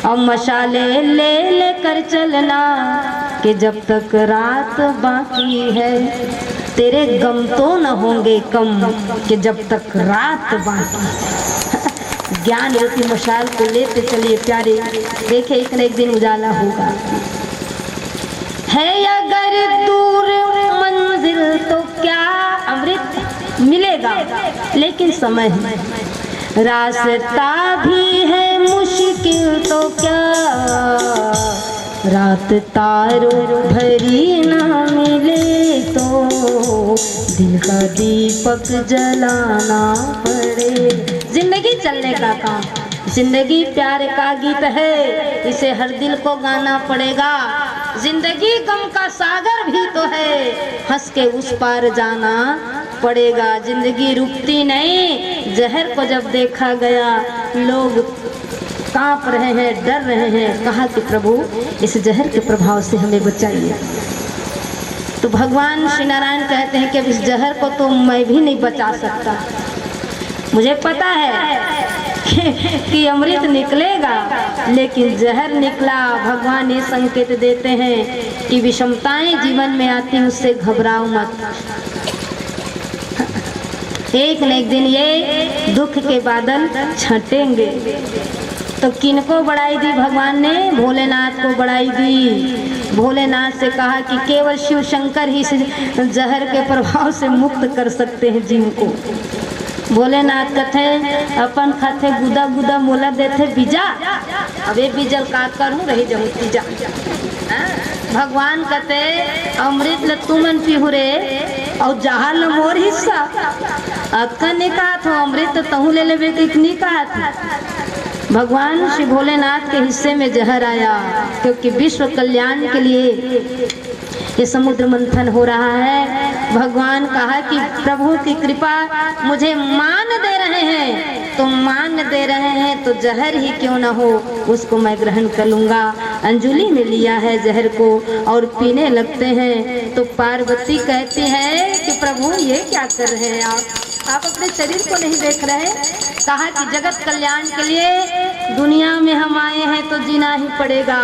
और मशाले ले ले कर चलना कि जब तक रात बाकी है, तेरे गम तो न होंगे कम कि जब तक रात बाकी है। ज्ञान रूपी मशाल को लेते चलिए प्यारे, देखे एक न एक दिन उजाला होगा। है अगर दूर मंजिल तो क्या अमृत मिलेगा, लेकिन समय है। रास्ता भी है मुश्किल तो क्या रात तारों भरी ना मिले तो दिल का दीपक जलाना पड़े। जिंदगी चलने का काम, जिंदगी प्यार का गीत है, इसे हर दिल को गाना पड़ेगा। जिंदगी गम का सागर भी तो है, हंस के उस पार जाना पड़ेगा। जिंदगी रुकती नहीं, जहर को जब देखा गया लोग कांप रहे हैं, डर रहे हैं। कहा कि प्रभु इस जहर के प्रभाव से हमें बचाइए। तो भगवान श्री नारायण कहते हैं कि अब इस जहर को तो मैं भी नहीं बचा सकता, मुझे पता है कि अमृत निकलेगा, लेकिन जहर निकला। भगवान ये संकेत देते हैं कि विषमताएं जीवन में आती, उससे घबराओ मत। एक न एक दिन ये दुख के बादल छटेंगे। तो किनको बढ़ाई दी भगवान ने? भोलेनाथ को बढ़ाई दी। भोलेनाथ से कहा कि केवल शिव शंकर ही इस जहर के प्रभाव से मुक्त कर सकते हैं जीव को। भोलेनाथ कथे अपन खाते गुदा गुदा मोला देते बीजा, अबे बीजल का करूँ रही जाऊँ तीजा। भगवान कहते अमृत ल तुमन पीहू रे और जहाँ ल मोर हिस्सा। अक्का ने कहा था अमृत तहु ले लेवे कितनी कहा था। भगवान श्री भोलेनाथ के हिस्से में जहर आया, क्योंकि विश्व कल्याण के लिए ये समुद्र मंथन हो रहा है। भगवान कहा कि प्रभु की कृपा मुझे मान दे रहे हैं, तो मान दे रहे हैं तो जहर ही क्यों ना हो, उसको मैं ग्रहण कर लूँगा। अंजुलि में लिया है जहर को और पीने लगते हैं। तो पार्वती कहती है कि प्रभु ये क्या कर रहे हैं आप अपने शरीर को नहीं देख रहे? कहा कि जगत कल्याण के लिए दुनिया में हम आए हैं तो जीना ही पड़ेगा,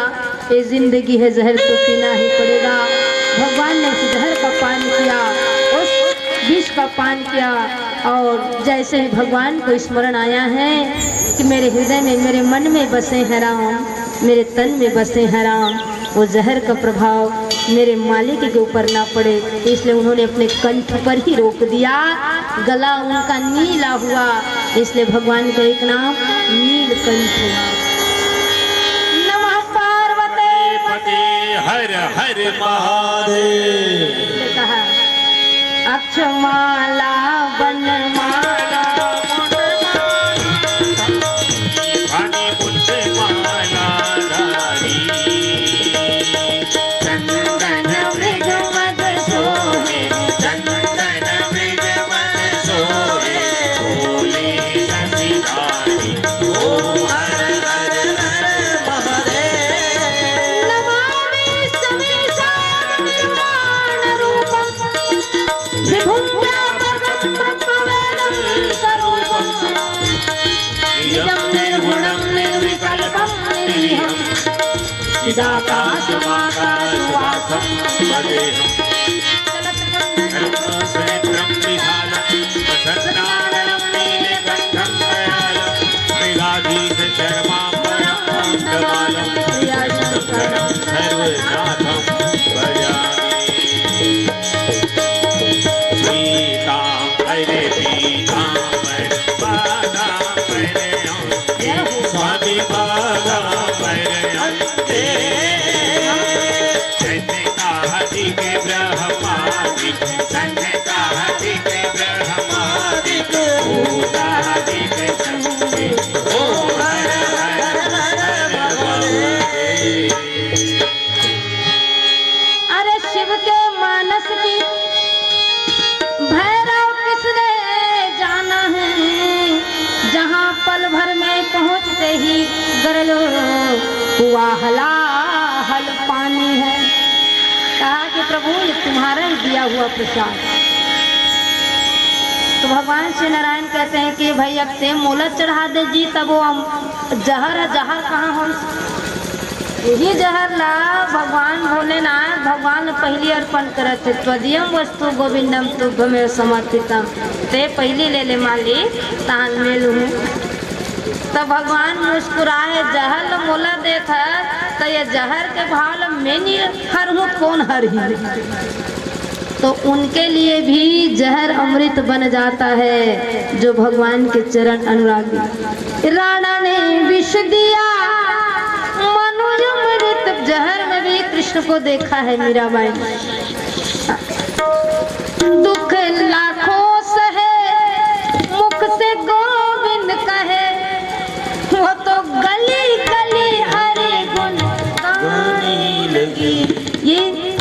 ये जिंदगी है, जहर तो पीना ही पड़ेगा। भगवान ने उस जहर का पान किया, उस विष का पान किया, और जैसे ही भगवान को स्मरण आया है कि मेरे हृदय में, मेरे मन में बसे हैं राम, मेरे तन में बसे हैं राम, वो जहर का प्रभाव मेरे मालिक के ऊपर ना पड़े, इसलिए उन्होंने अपने कंठ पर ही रोक दिया। गला उनका नीला हुआ, इसलिए भगवान का एक नाम नीलकंठ हुआ। नमः पार्वती पते हर हर महादेव। कहा अक्षमाला बनमाला पहुँचते ही गरल हुआ हलाहल पानी है। कहा कि प्रभु ये तुम्हारा ही दिया हुआ प्रसाद। तो भगवान श्री नारायण कहते हैं कि भाई अब से मोला चढ़ा दे जी, तब वो जहर जहर कहाँ हो, यही जहर ला भगवान भोलेनाथ भगवान पहली अर्पण करत थे। त्वदीयम वस्तु गोविंदम तुभ्यमेव समर्पितम, ते पहली ले ले मालिक तान में लूँ। तो भगवान मुस्कुराए जहर ल मोला देखा तो ये जहर के भाव ल मैं नहीं हर हूँ, कौन हर ही। तो उनके लिए भी जहर अमृत बन जाता है जो भगवान के चरण अनुरागी। राणा ने विष दिया मनु अमृत, जहर में भी कृष्ण को देखा है मीराबाई। दुख लाखों सहे मुख से गोविंद कहे, वो तो गली गली हरे गुण गाने लगी। ये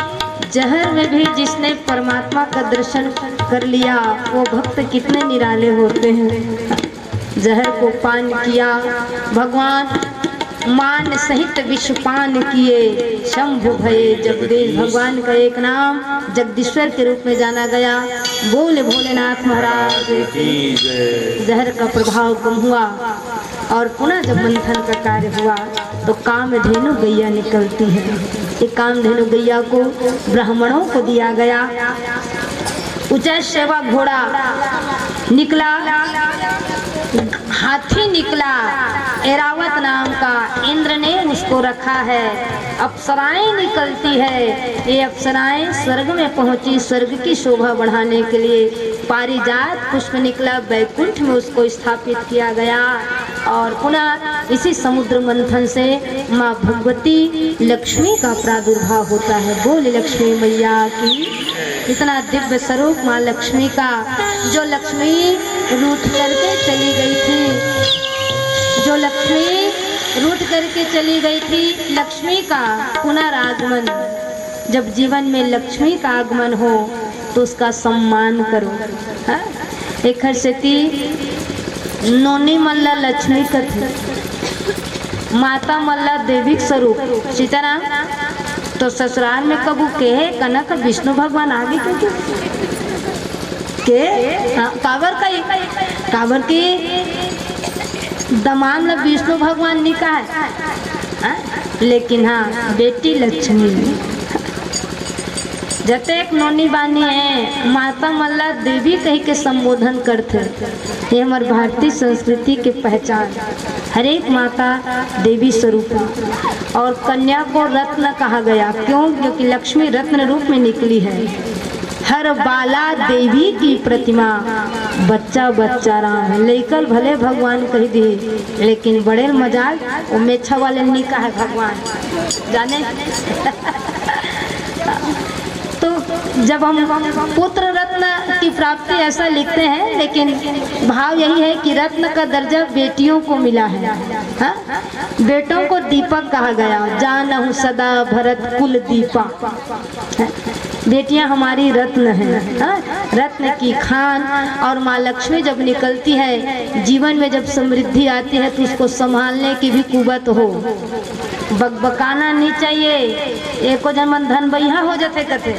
जहर में भी जिसने परमात्मा का दर्शन कर लिया वो भक्त कितने निराले होते हैं। जहर को पान किया भगवान मान सहित विष पान किए, शंभु भये जगदीश। भगवान का एक नाम जगदीश्वर के रूप में जाना गया। बोले भोलेनाथ महाराज की जय। जहर का प्रभाव कम हुआ और पुनः जब मंथन का कार्य हुआ तो कामधेनु गैया निकलती है। ये कामधेनु गैया को ब्राह्मणों को दिया गया। उच्च सेवा घोड़ा निकला, हाथी निकला, एरावत नाम का, इंद्र ने उसको रखा है। अप्सराएं निकलती है, ये अप्सराएं स्वर्ग में पहुंची स्वर्ग की शोभा बढ़ाने के लिए। पारिजात पुष्प निकला, बैकुंठ में उसको स्थापित किया गया। और पुनः इसी समुद्र मंथन से माँ भगवती लक्ष्मी का प्रादुर्भाव होता है। बोले लक्ष्मी मैया की। इतना दिव्य स्वरूप माँ लक्ष्मी का, जो लक्ष्मी रूठ करके चली गई थी, जो लक्ष्मी रूठ करके चली गई थी, लक्ष्मी का पुनरागमन। जब जीवन में लक्ष्मी का आगमन हो तो उसका सम्मान करो। हाँ? एक हर्षती नोनी मल्ला लक्ष्मी का थी, माता मल्ला देविक स्वरूप सीताराम। तो ससुराल में कबू कहे कनक विष्णु भगवान आगे के काबर की दमान ल विष्णु भगवान निका है। लेकिन हाँ बेटी लक्ष्मी जते एक नोनी बानी है माता मल्ला देवी कही के संबोधन करते। ये हमारे भारतीय संस्कृति के पहचान। हर एक माता देवी स्वरूप और कन्या को रत्न कहा गया। क्यों? क्योंकि लक्ष्मी रत्न रूप में निकली है। हर बाला देवी की प्रतिमा, बच्चा बच्चा राम। लेकर भले भगवान कह दी, लेकिन बड़े मजाक वो मेछा वाले निका है भगवान जाने। तो जब हम पुत्र रत्न की प्राप्ति ऐसा लिखते हैं, लेकिन भाव यही है कि रत्न का दर्जा बेटियों को मिला है। हा? बेटों को दीपक कहा गया। जानहु सदा भरत कुल दीपा। बेटियां हमारी रत्न हैं। हा? रत्न की खान। और माँ लक्ष्मी जब निकलती है, जीवन में जब समृद्धि आती है तो उसको संभालने की भी कुवत हो। बकबकाना नहीं चाहिए। एको जन्म धन बहिया हो जाते कथे,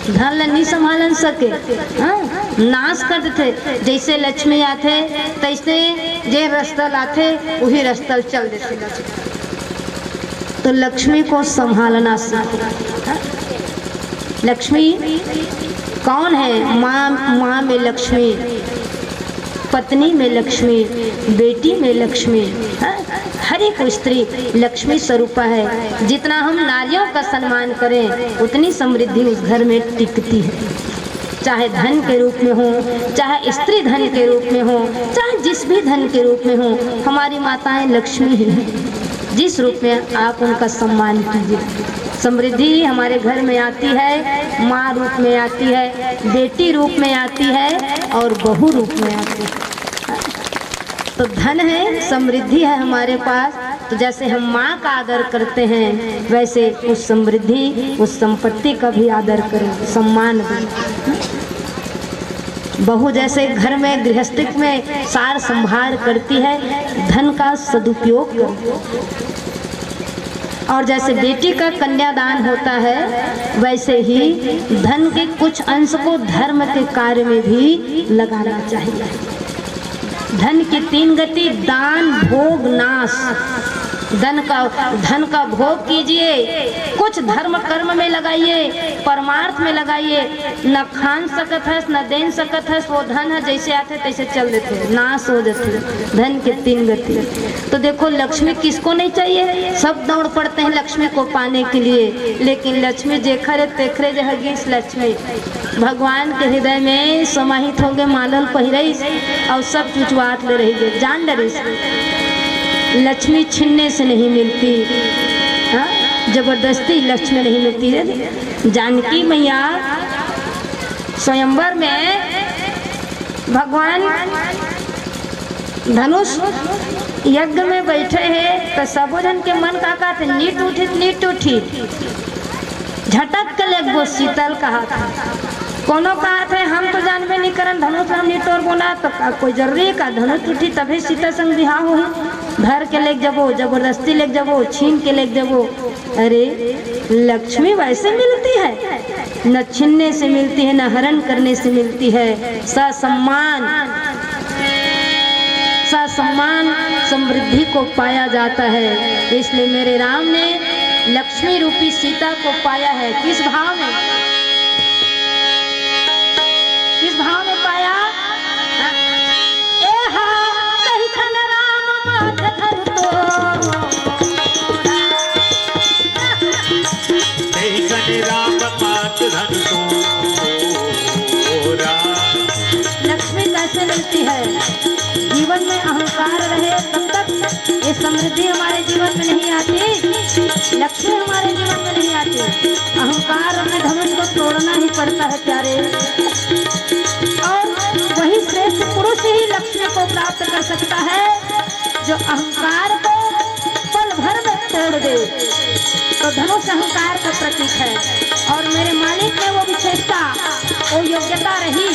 धन ल नहीं संभालन सके। हाँ? नाश कर देते। जैसे लक्ष्मी आते तैसे जे रस्तल आते वही रस्तल चल देते। तो लक्ष्मी को संभालना सीखो। लक्ष्मी कौन है? माँ में लक्ष्मी, पत्नी में लक्ष्मी, बेटी में लक्ष्मी। हर एक स्त्री लक्ष्मी स्वरूपा है। जितना हम नारियों का सम्मान करें उतनी समृद्धि उस घर में टिकती है। चाहे धन के रूप में हो, चाहे स्त्री धन के रूप में हो, चाहे जिस भी धन के रूप में हो, हमारी माताएं लक्ष्मी ही हैं। जिस रूप में आप उनका सम्मान कीजिए, समृद्धि हमारे घर में आती है। माँ रूप में आती है, बेटी रूप में आती है और बहू रूप में आती है। तो धन है, समृद्धि है हमारे पास। तो जैसे हम माँ का आदर करते हैं, वैसे उस समृद्धि, उस संपत्ति का भी आदर करें, सम्मान करें। बहू जैसे घर में गृहस्थी में सार संभार करती है, धन का सदुपयोग करो। और जैसे बेटी का कन्यादान होता है, वैसे ही धन के कुछ अंश को धर्म के कार्य में भी लगाना चाहिए। धन की 3 गति, दान, भोग, नाश। धन का भोग कीजिए, कुछ धर्म कर्म में लगाइए, परमार्थ में लगाइए। न खान सकत है न देन सकत है, वो धन है जैसे आते तैसे चल देते, नाश हो जाते। धन के 3 गति। तो देखो लक्ष्मी किसको नहीं चाहिए, सब दौड़ पड़ते हैं लक्ष्मी को पाने के लिए, लेकिन लक्ष्मी जेखरे तेखरे जहगीस लक्ष्मी भगवान के हृदय में समाहित हो गए, मालल पहिरई और सब चुचवाट ले रही है, जान डरी। लक्ष्मी छीनने से नहीं मिलती, जबरदस्ती लक्ष्मी नहीं मिलती है। जानकी मैया स्वयंवर में भगवान धनुष यज्ञ में बैठे हैं तो सबो जन के मन का कहते नीट उठी झटक के ले गो शीतल कहा था, कोनो कहा थे हम तो जानबे नहीं करन धनुष हम नीट और बोला तो कोई जरूरी का धनुष उठी तभी सीता संग बिहार हो, घर के ले जबो, जबरदस्ती ले जबो, छीन के ले जबो। अरे लक्ष्मी वैसे मिलती है, न छीनने से मिलती है न हरण करने से मिलती है, ससम्मान समृद्धि को पाया जाता है। इसलिए मेरे राम ने लक्ष्मी रूपी सीता को पाया है। किस भाव में, किस भाव में पाया? लक्ष्मी कैसे मिलती है? जीवन में अहंकार रहे तब तक ये समृद्धि हमारे जीवन में नहीं आती, लक्ष्मी हमारे जीवन में नहीं आती। अहंकार अपने धनुष को तोड़ना ही पड़ता है प्यारे, और वही श्रेष्ठ पुरुष ही लक्ष्मी को प्राप्त कर सकता है जो अहंकार को पल भर में तोड़ दे। तो धनुष अहंकार का प्रतीक है, और मेरे मालिक में वो विशेषता, वो योग्यता रही।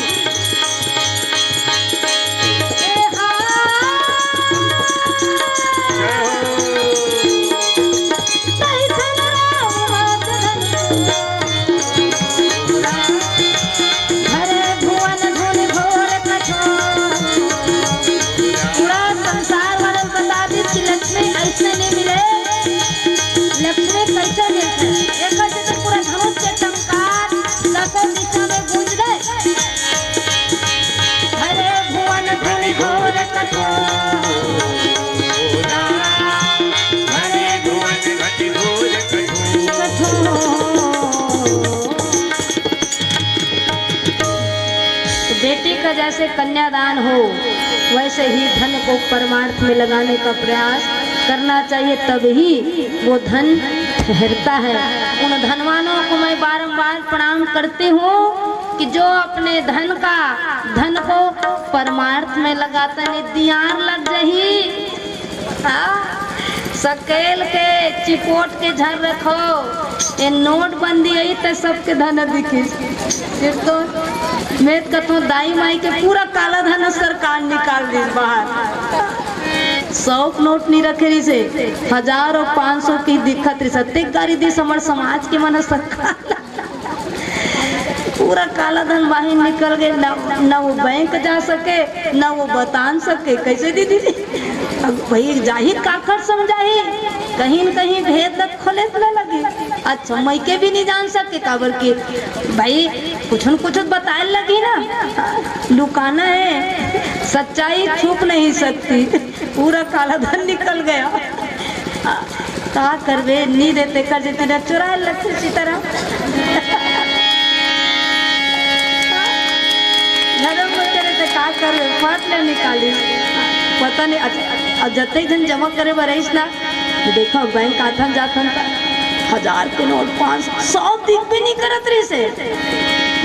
बेटी का जैसे कन्यादान हो वैसे ही धन को परमार्थ में लगाने का प्रयास करना चाहिए, तब ही वो धन ठहरता है। उन धनवानों को मैं बारंबार प्रणाम करती हूँ कि जो अपने धन को परमार्थ में लगाते हैं। दियार लग जाही सकेल के चिपोट के झर रखो, ये नोटबंदी आई तो सबके धन दिखी। तो मैं कहता हूँ दाई माई के पूरा काला धन सरकार निकाल दी बाहर। 100 नोट नहीं रखे रही से 1000 और 500 की दिक्कत रही, सत्य गारी दी समर समाज के मन सरकार पूरा काला धन बाहर निकल गए। न वो बैंक जा सके न वो बता सके। कैसे दीदी अब भाई जाहिर काकर समझाही, कहीं न कहीं भेद तक खोले लगे। अच्छा मैं के भी नहीं जान सके काबर के भाई कुछ न कुछ बताए लगी ना, लुकाना है, सच्चाई छुप नहीं सकती। पूरा काला धन निकल गया, का करवे नहीं देते कर देते चुराए लगते इसी तरह। का कर फट ले निकाली पता नहीं। अच्छा जते जन जमा करे बरईस ना देखो बैंक आथन जाथन 1000 के नोट 500 दिख भी नहीं करत रही से।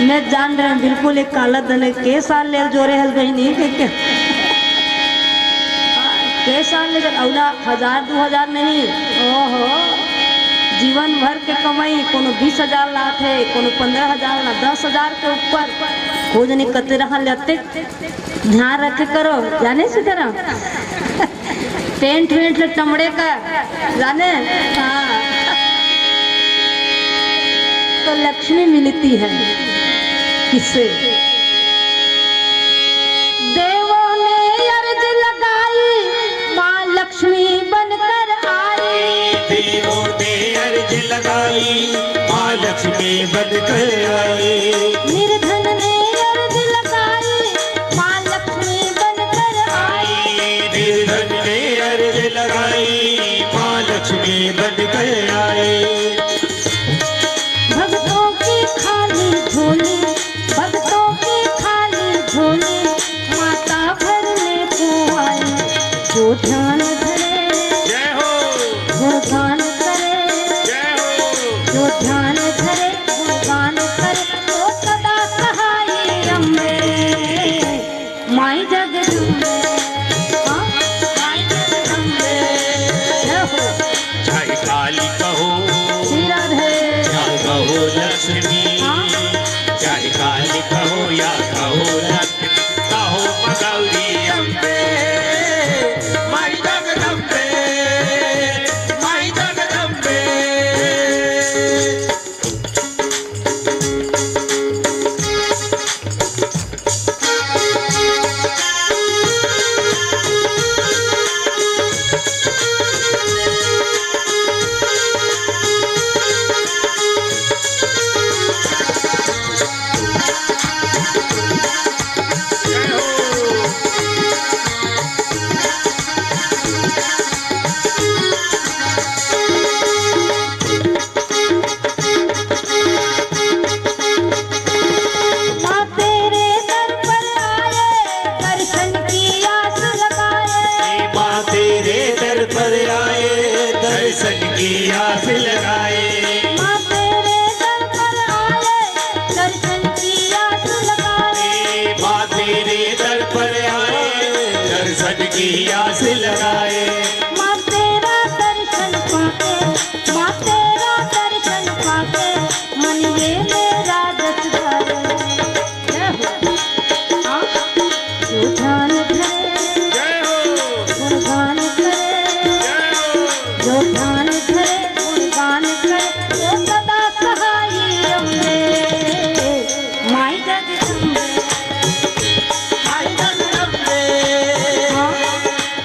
मैं जान रहे हैं बिल्कुल एक काला धन के साल ले जोरे हल बहनी के साल ले औना 1000-2000 नहीं, ओहो जीवन भर के कमाई कोनो 20,000 लात है, कोनो 15,000 ना 10,000 के ऊपर खोज नहीं कते रहा लेते। ध्यान रखे करो जाने से तरह पेंट वेंट टमड़े का जाने। हाँ तो लक्ष्मी मिलती है किससे? देवों ने अर्ज लक्ष्मी बनकर आई। देवों ने अर्ज लगाई, माँ लक्ष्मी बनकर आई। निर्धन ने अर्ज लगाई, माँ लक्ष्मी बनकर आई। निर्धन ने अर्ज लगाई, माँ लक्ष्मी बनकर आई। भक्तों की खाली झोली, भक्तों की खाली झोली, माता भरने को आई। जो ध्यान धरे, जय हो, गुणगान करे, जय हो। जो ध्यान धरे गुणगान करे, तो सदा सहाय अम्बे माई जगदम्बे। हाँ, माई जगदम्बे। जय हो। जय काली कहो, श्री राधे। या कहो लक्ष्मी, हाँ। जय काली कहो या कहो लक्ष्मी, कहो गौरी अम्बे, माई जगदम्बे, माई जगदम्बे। माँ तेरे दर पर आए, दर्शन की आस लगाए। माँ तेरे दर पर आए, दर्शन की आस लगाए। माँ तेरे दर पर आए, दर्शन की आस लगाए। माँ तेरे दर पर आए, दर्शन की आस लगाए। माँ तेरा दर्शन पाके, माँ तेरा दर्शन पाके, मन ये मेरा रस भरे। जय हो। हाँ। जो ध्यान धरे, जय हो, गुणगान करे, जय हो। जो ध्यान धरे गुणगान करे, तो सदा सहाय अम्बे माई जगदम्बे। माई जगदम्बे। हाँ।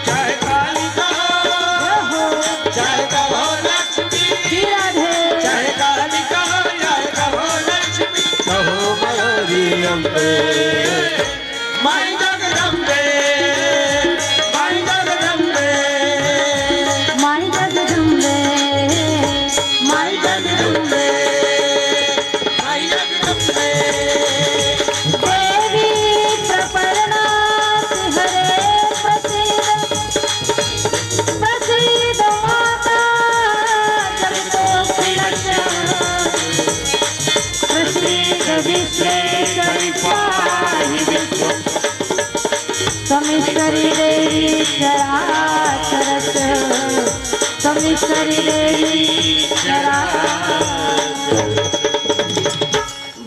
जय काली कहो, जय हो। जय कहो लक्ष्मी, श्री राधे। जय काली कहो, जय कहो लक्ष्मी, कहो गौरी अम्बे, माई जगदम्बे, माई जगदम्बे, माई जगदम्बे, माई जगदम्बे, माई जगदम्बे। देवी प्रपन्नाति हरे प्रसीद, प्रसीद माता जगतोऽपि प्रसीद विश्वेश्वरि पाहि विश्वम्। समीश्वरी देवी चराचरस्य, समीश्वरी देवी चराचर।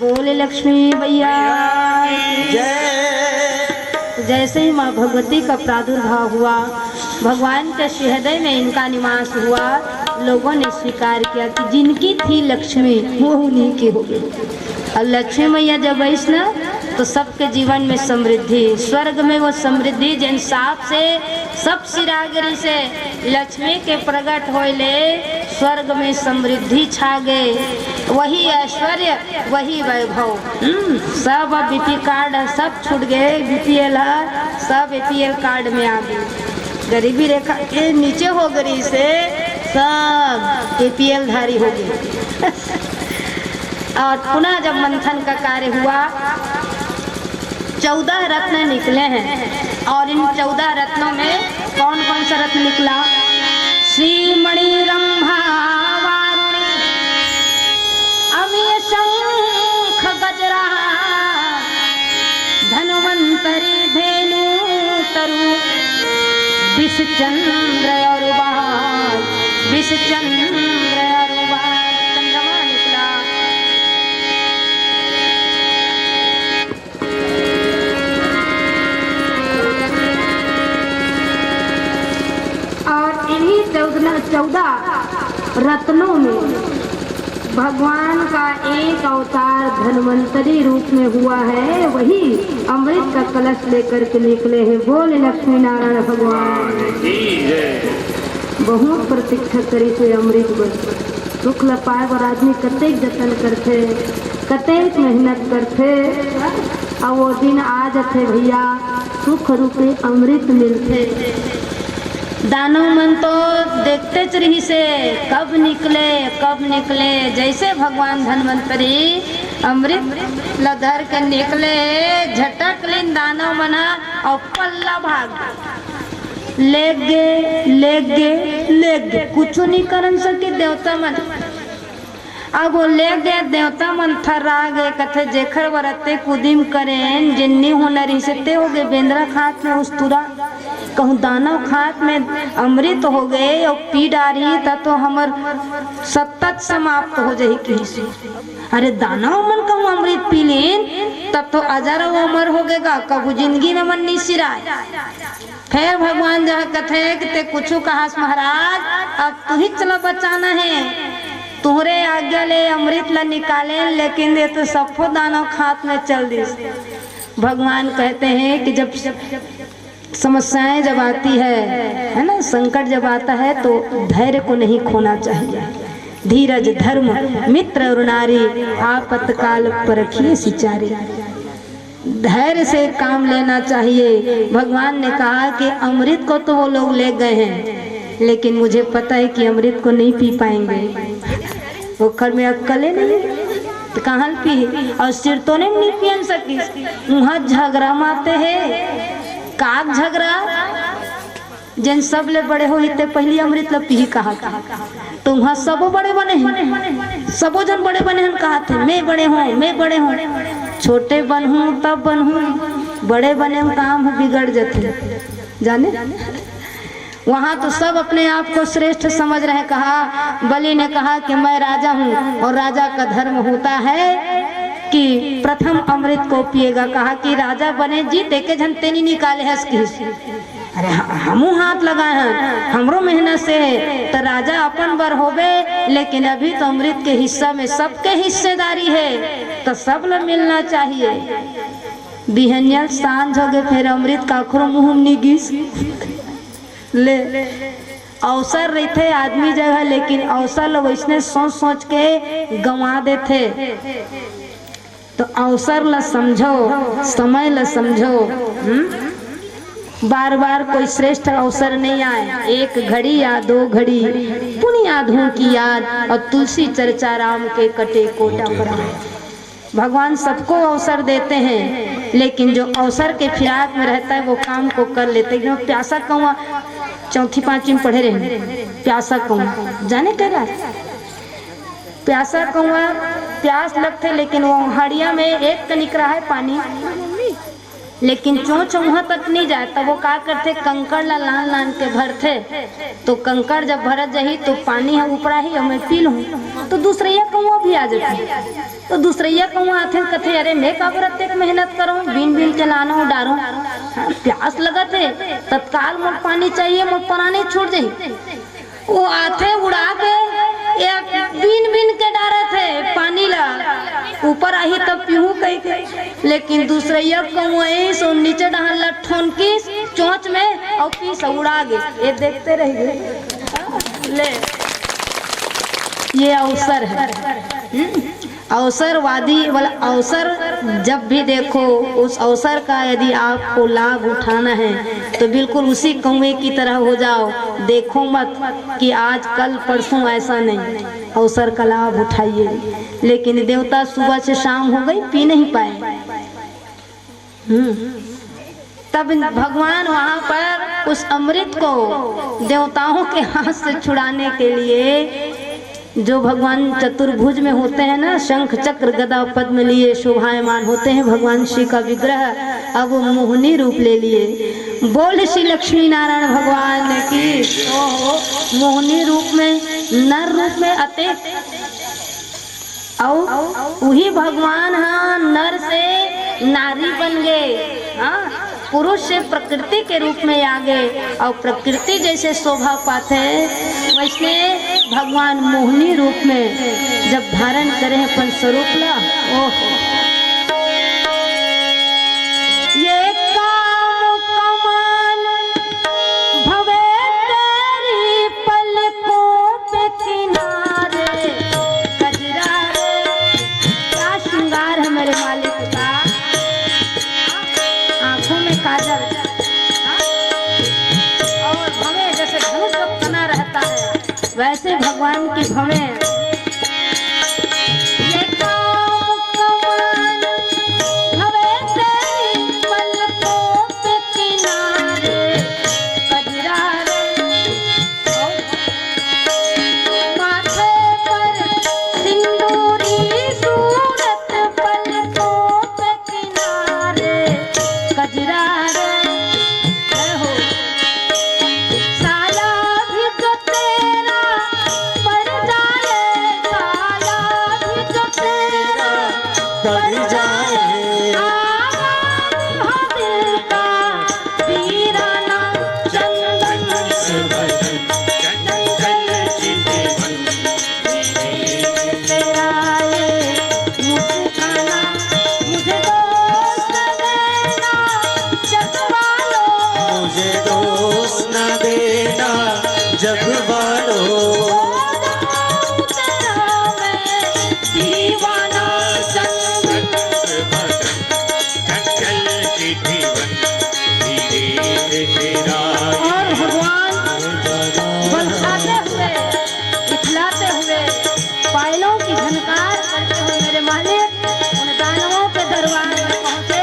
बोले लक्ष्मी भैया की जय। जैसे ही माँ भगवती का प्रादुर्भाव हुआ, भगवान के हृदय में इनका निवास हुआ, लोगों ने स्वीकार किया कि जिनकी थी लक्ष्मी वो उन्हीं की हो गई। और लक्ष्मी मैया जब आई ना, तो सबके जीवन में समृद्धि, स्वर्ग में वो समृद्धि जिन साप से सब सिरागरी से लक्ष्मी के प्रकट होले, स्वर्ग में समृद्धि छा गए। वही ऐश्वर्य, वही वैभव। सब अब बीपी कार्ड सब छूट गए, बीपीएल सब एपीएल कार्ड में आ गए। गरीबी रेखा के नीचे हो गई से सब एपीएल धारी हो गए। और पुनः जब मंथन का कार्य हुआ, 14 रत्न निकले हैं। और इन 14 रत्नों में कौन कौन सा रत्न निकला? श्रीमणि, रंभा, वारुणी, अमीय, शंख, गजरा, धन्वंतरी, धेनु, तरु, विषचंद्र और बाल, विषचंद्र और बाल, चंद्रमा निकला। और इन्हीं 14 रत्नों में भगवान का एक अवतार धन्वंतरी रूप में हुआ है, वही अमृत का कलश लेकर के निकले हैं। बोले लक्ष्मी नारायण भगवान बहुत प्रतीक्षा करी से अमृत पर सुख ल पाए और आदमी कतेक जतन करते, कतेक मेहनत करते, और वो दिन आ जाते भैया सुख रूपे अमृत मिलते। दानव मन तो देखते च रही से कब निकले। जैसे भगवान धन्वंतरी अमृत लधर के निकले, झटक लेन दानव मना और पल्ला भाग ले गे कुछ नहीं कर सके देवता मन। अब वो ले गए देवता मन थर्रा गए, कथे जेखर वरते कुदिम करें जिन्नी हुनरी से ते हो गए बेंद्रा खात में उस्तुरा, कहूँ दानव खात में अमृत हो गए और पी डारी तब तो हमर सत्तत समाप्त हो जाही किसी। अरे दानव मन कहूँ अमृत पी लेन तब तो अजर अमर हो गएगा, कबू जिंदगी में मन नहीं सिराए। फिर भगवान जहाँ कथे कि ते कुछ कहास महाराज, अब तू ही चला बचाना है, तुहरे आज्ञा ले अमृत ला निकाले, लेकिन ये तो सफो दानव खात में चल दी। भगवान कहते हैं कि जब समस्याएं जब आती है ना, संकट जब आता है तो धैर्य को नहीं खोना चाहिए। धीरज धर्म मित्र और नारी आपत्काल परखिए सिचारी, धैर्य से काम लेना चाहिए। भगवान ने कहा कि अमृत को तो वो लोग ले गए हैं, लेकिन मुझे पता है कि अमृत को नहीं पी पाएंगे। पोखर में अक्कले नहीं तो कहाँ पी, और सिर तो नहीं पियन सकी। वहाँ झगड़ा माते है, काग झगड़ा जिन सब ले बड़े हो इतने पहली अमृत ला पी कहा तो वहाँ सबो बड़े बने हैं, सबो जन बड़े बने हैं। कहा थे मैं बड़े हूँ, छोटे बन हूँ तब बन हूँ, बड़े बने काम बिगड़ जाते जाने। वहाँ तो सब अपने आप को श्रेष्ठ समझ रहे। कहा बलि ने कहा कि मैं राजा हूँ और राजा का धर्म होता है कि प्रथम अमृत को पिएगा। कहा कि राजा बने जीते के झंते नहीं निकाले है इसकी। अरे हमू हाथ लगाए हैं, हमरो मेहनत से तो राजा अपन बर होबे, लेकिन अभी तो अमृत के हिस्सा में सबके हिस्सेदारी है तो सब लोग मिलना चाहिए। बिहनिया सांझ हो गए, फिर अमृत का अखरो मुँह निगिस ले अवसर रहते आदमी जगह, लेकिन अवसर वैसने सोच के गंवा देते। तो अवसर ला समझो, समय ला समझो। बार बार कोई श्रेष्ठ अवसर नहीं आए, एक घड़ी या दो घड़ी पुनियाधों की याद और तुलसी चर्चा राम के कटे कोटा पर। भगवान सबको अवसर देते हैं, लेकिन जो अवसर के फिराक में रहता है वो काम को कर लेते हैं। प्यासा कौआ चौथी पांचवी में पढ़े रहे, प्यासा कौआ जाने क्या बात। प्यासा कौआ प्यास लगते, लेकिन वो हड़िया में एक कनिक रहा है पानी, लेकिन चोंच वहाँ तक नहीं जाए। तो वो क्या करते, कंकड़ ला लान लान के भरते। तो कंकड़ जब भरत जाही तो पानी है ऊपरा ही मैं पी लूँ, तो दूसरैया कौआ भी आ जाते। तो दूसरैया कौआ आते कथे अरे मैं का बरत मेहनत करूँ, बीन के लाना डारूँ, प्यास लगत है, तत्काल मोट पानी चाहिए, मोट पानी छूट जाये। वो आते उड़ा के बीन के डारे थे पानी ला ऊपर आई तब पीहू कही के, लेकिन दूसरैया कौआ सो नीचे डाल ला ठोन की चोंच में और पी से उड़ा गए। ये देखते रह गए। ले ये अवसर है, अवसरवादी वाला अवसर जब भी देखो उस अवसर का यदि आपको लाभ उठाना है तो बिल्कुल उसी कौवे की तरह हो जाओ। देखो मत कि आज कल परसों ऐसा नहीं, अवसर का लाभ उठाइए। लेकिन देवता सुबह से शाम हो गई पी नहीं पाए। तब भगवान वहां पर उस अमृत को देवताओं के हाथ से छुड़ाने के लिए, जो भगवान चतुर्भुज में होते हैं ना, शंख चक्र गदा पद्म लिए शोभायमान होते हैं भगवान श्री का विग्रह, अब वो मोहिनी रूप ले लिए। बोल श्री लक्ष्मी नारायण भगवान की। ओहो मोहिनी रूप में, नर रूप में अते, और वही भगवान हाँ नर से नारी बन गए, हाँ पुरुष से प्रकृति के रूप में आ गए, और प्रकृति जैसे शोभा पाते हैं वैसे भगवान मोहिनी रूप में जब धारण करे हैं अपन स्वरूप ला, ओह ये काम कमान भवे तेरी पलकों पे किनारे, कजरा रे क्या श्रृंगार है मेरे मालिक का, आंखों में काजल और भवें जैसे धनुष जब तना रहता है वैसे भगवान की भवें। ये काम कमान भवे तेरी पलकों पे किनारे, कजरा रे माथे पर सिंदूरी सूरत पलकों पे किनारे, कजरा रे हो साया भी तो तेरा पड़ जाए, साया भी तो तेरा पड़ जाए, आवाज़ हो दिल का वीराना चंदन से बदन चंचल चितवन, तेरा ये मुस्काना मुझे दोस्त देना जगवालो, मुझे दोस्त न देना जग वालों, तेरा मैं दीवाना चंदन। चंचल चितवन धीरे तेरा और भगवान बरसाते हुए इखलाते हुए पायलों की झनकार करते हुए मेरे मालिक उन दानवों के दरबार में पहुंचे।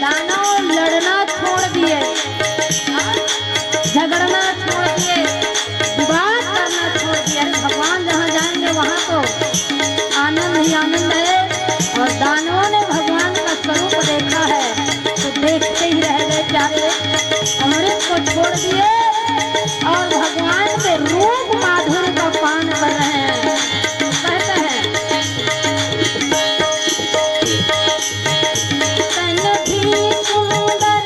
दानव लड़ना छोड़ दिए, झगड़ना छोड़ दिए, विवाद करना छोड़ दिया। भगवान जहाँ जाएंगे वहाँ तो आनंद ही आनंद है। और दानवों ने भगवान का स्वरूप देखा है तो देखते ही रह गए प्यारे, अमृत को छोड़ दिए और भगवान के रूप माधुर्य का पान कर रहे हैं। कहते हैं तन भी सुंदर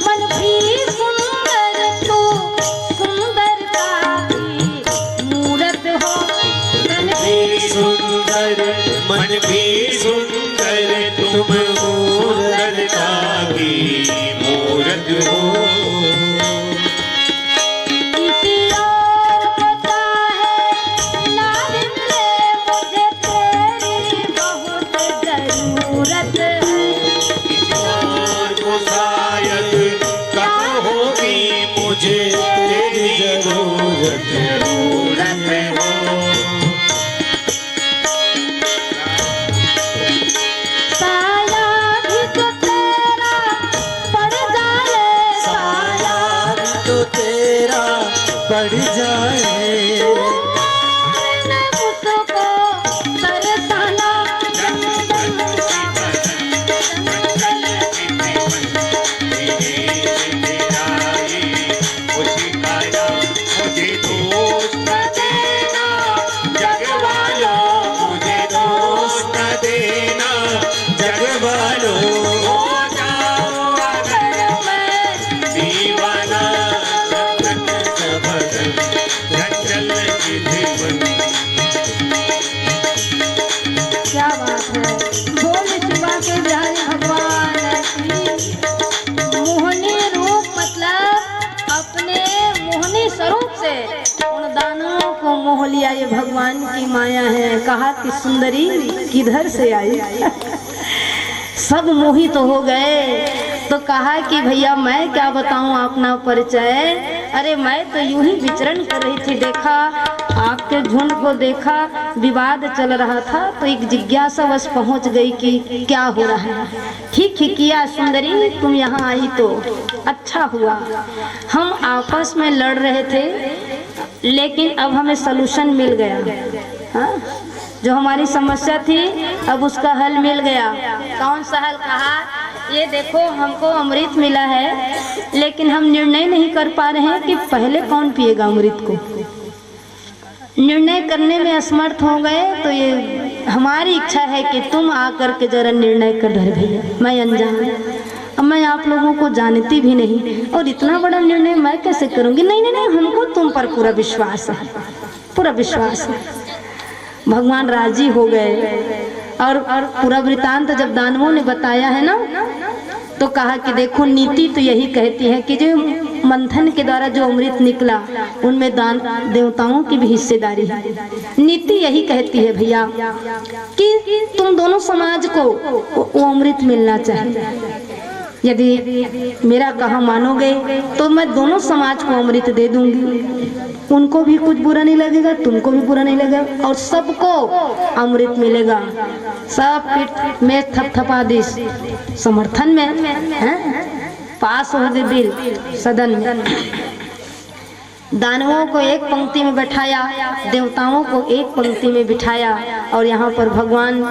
मन भी सुंदर, तू सुंदरता की मूरत हो, तन भी सुंदर मन भी सुंदर, तुम मूर्खता की मूरत हो, किसी और को चाहे ना मिले, मुझे तेरी बहुत जरूरत है। और को शायद कब होगी मुझे तेरी जरूरत जरूरत हो, साया भी तो तेरा पड़ जाए, साया तो तेरा पड़ जाए, ने मुझको तरसाना चंदन मुझे दोस्त न देना जग वालों, मुझे दोस्त न देना जग वालों, हो जाओ अगर मैं दीवाना चंदन से बदन चंचल चितवन। क्या बात है। बोल शिवा के बिहारी भगवान की मोहनी रूप मतलब अपने मोहनी स्वरूप से उन दानवों को मोह लिया। ये भगवान की माया है। कहा कि सुंदरी किधर से आई सब मोहित हो गए। तो कहा कि भैया मैं क्या बताऊं अपना परिचय। अरे मैं तो यूं ही विचरण कर रही थी, देखा आपके झुंड को देखा, विवाद चल रहा था तो एक जिज्ञासा बस पहुंच गई कि क्या हो रहा है। ठीक ही किया सुंदरी, तुम यहाँ आई तो अच्छा हुआ। हम आपस में लड़ रहे थे लेकिन अब हमें सलूशन मिल गया। हाँ, जो हमारी समस्या थी अब उसका हल मिल गया। कौन सा हल? कहा ये देखो हमको अमृत मिला है लेकिन हम निर्णय नहीं कर पा रहे हैं कि पहले कौन पिएगा अमृत को। निर्णय करने में असमर्थ हो गए तो ये हमारी इच्छा है कि तुम आकर के जरा निर्णय कर दे भैया। मैं अनजान, अब मैं आप लोगों को जानती भी नहीं और इतना बड़ा निर्णय मैं कैसे करूंगी। नहीं नहीं नहीं, हमको तुम पर पूरा विश्वास है। पूरा विश्वास है। भगवान राजी हो गए और पूरा वृतांत जब दानवों ने बताया है ना, तो कहा कि देखो नीति तो यही कहती है कि जो मंथन के द्वारा जो अमृत निकला उनमें दान देवताओं की भी हिस्सेदारी है। नीति यही कहती है भैया कि तुम दोनों समाज को वो अमृत मिलना चाहिए। यदि मेरा कहा मानोगे तो मैं दोनों समाज को अमृत दे दूंगी, उनको भी कुछ बुरा नहीं लगेगा, तुमको भी बुरा नहीं लगेगा और सबको अमृत मिलेगा। सब पीठ में थपथपा दी समर्थन में है? पास हो गए बिल सदन में। दानवों को एक पंक्ति में बैठाया, देवताओं को एक पंक्ति में बिठाया और यहाँ पर भगवान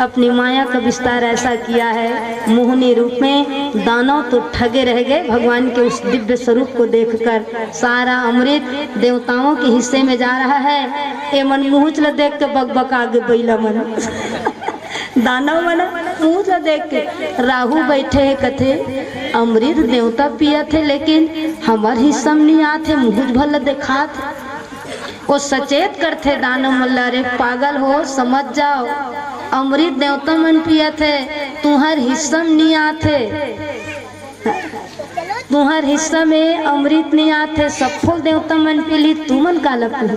अपनी माया का विस्तार ऐसा किया है मोहनी रूप में। दानव तो ठगे रह गए भगवान के उस दिव्य स्वरूप को देखकर। सारा अमृत देवताओं के हिस्से में जा रहा है। ए मन मुँह चला देख के बक आगे बैला मन दानव मन मुँह चला देख के। राहु बैठे है कथे अमृत देवता पिया थे लेकिन हमार हिस्सा में नहीं आते, मुँह भल देखा थे। वो सचेत करते दानव मल्ला रे पागल हो समझ जाओ, अमृत देवता मन पिया थे, तुम्हार हिस्सा में नहीं आते, तुम्हार हिस्सा में अमृत नहीं आते। सफल देवता मन पीली तू मन का लपी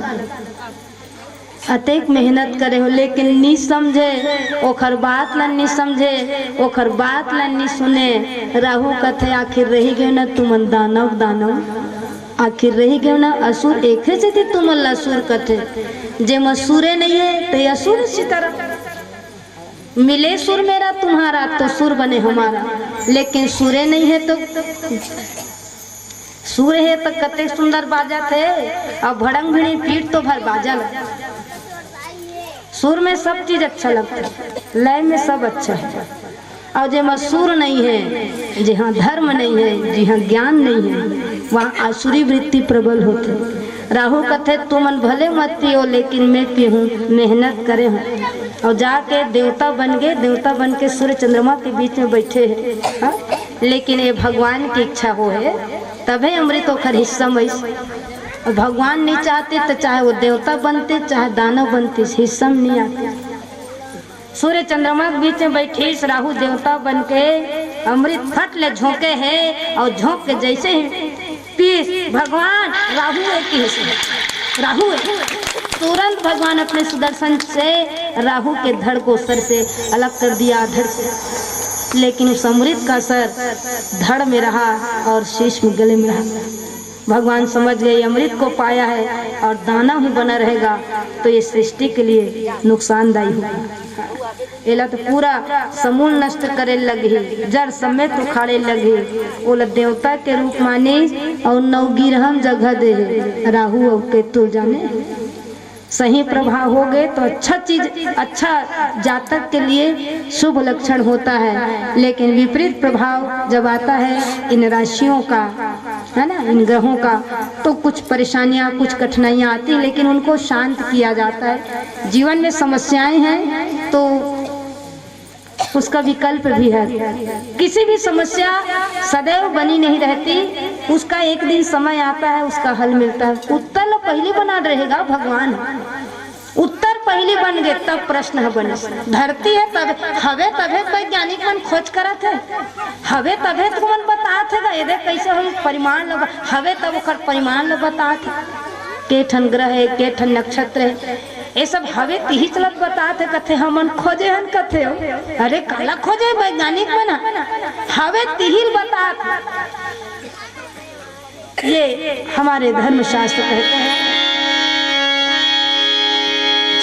अतेक मेहनत करे हो लेकिन नहीं समझे, ओखर बात ला नहीं समझे, ओखर बात ला नहीं सुने। राहु कथे आखिर रही गए ना तुमन दानव दानव, आखिर रही गए ना असुर। एक से थी तुम असुर कथे जे मसूरे नहीं है तो असुर इसी तरह मिले सुर मेरा तुम्हारा तो सुर बने हमारा, लेकिन सुरे नहीं है तो सुर है तो कते सुंदर बाजा थे और भड़ंग भिड़ी पीठ तो भर बाजा लगा। सुर में सब चीज अच्छा लगता है, लय में सब अच्छा है। और जे मसूर नहीं है, जहाँ धर्म नहीं है, जहाँ ज्ञान नहीं है, वहाँ आसुरी वृत्ति प्रबल होते। राहु कथे तुमन भले मत पियो लेकिन मैं पीहूँ, मेहनत करे हूँ। और जाके देवता बन गए, देवता बन के सूर्य चंद्रमा के बीच में बैठे हैं। लेकिन ये भगवान की इच्छा हो है तभी अमृत ओखर हिस्सा में। और भगवान नहीं चाहते तो चाहे वो देवता बनते चाहे दानव बनते, हिस्सा में नहीं आते। सूर्य चंद्रमा के बीच में बैठी राहु देवता बन के अमृत फट ले झोंके है और झोंक के जैसे ही पीस भगवान राहु है कि राहु है, तुरंत भगवान अपने सुदर्शन से राहु के धड़ को सर से अलग कर दिया धड़ से। लेकिन उस अमृत का सर धड़ में रहा और शीश में गले में रहा। भगवान समझ गए अमृत को पाया है और दानव ही बना रहेगा तो ये सृष्टि के लिए नुकसानदायी होगा। एला तो पूरा समूल नष्ट करे लगी, जड़ समेत उखाड़े लगे। ओला देवता के रूप माने और नवगिरहम जगह दे। राहु और केतु जाने सही प्रभाव हो गए तो अच्छा चीज, अच्छा जातक के लिए शुभ लक्षण होता है। लेकिन विपरीत प्रभाव जब आता है इन राशियों का, है ना, इन ग्रहों का, तो कुछ परेशानियां कुछ कठिनाइयां आती, लेकिन उनको शांत किया जाता है। जीवन में समस्याएं हैं तो उसका विकल्प भी है। किसी भी समस्या सदैव बनी नहीं रहती, उसका एक दिन समय आता है, उसका हल मिलता है। उत्तर पहले बना रहेगा भगवान, उत्तर पहले बन गए तब प्रश्न है बने। धरती है तब हवे तबे वैज्ञानिक मन खोज करत है, हवे तबे तो मन बतात है ये देख कैसे हम परिमाण लगा हवे तब ओकर परिमाण ल बतात है, के ठन ग्रह है के ठन नक्षत्र है, ये सब हवे तिही चलत बताते कथे हमन खोजे हन कथे। अरे काला खोजे वैज्ञानिक बना हवे तिहिल बतात। ये हमारे धर्म शास्त्र कहते हैं।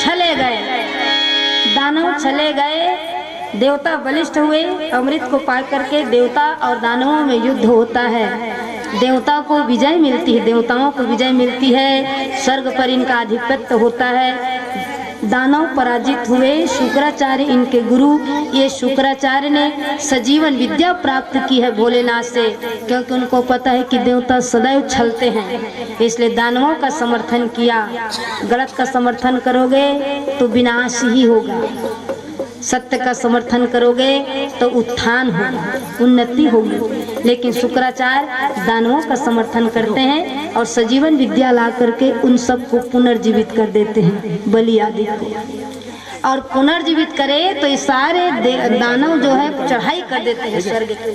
चले गए दानव, चले गए, देवता बलिष्ठ हुए। अमृत को पा करके देवता और दानवों में युद्ध होता है, देवता को विजय मिलती है, देवताओं को विजय मिलती है, स्वर्ग पर इनका आधिपत्य होता है। दानव पराजित हुए, शुक्राचार्य इनके गुरु, ये शुक्राचार्य ने सजीवन विद्या प्राप्त की है भोलेनाथ से, क्योंकि उनको पता है कि देवता सदैव छलते हैं, इसलिए दानवों का समर्थन किया। गलत का समर्थन करोगे तो विनाश ही होगा, सत्य का समर्थन करोगे तो उत्थान होगा, उन्नति होगी। लेकिन शुक्राचार्य दानवों का समर्थन करते हैं और सजीवन विद्या ला करके उन सबको पुनर्जीवित कर देते हैं, बलि आदि को। और पुनर्जीवित करे तो ये सारे दानव जो है चढ़ाई कर देते हैं स्वर्ग के।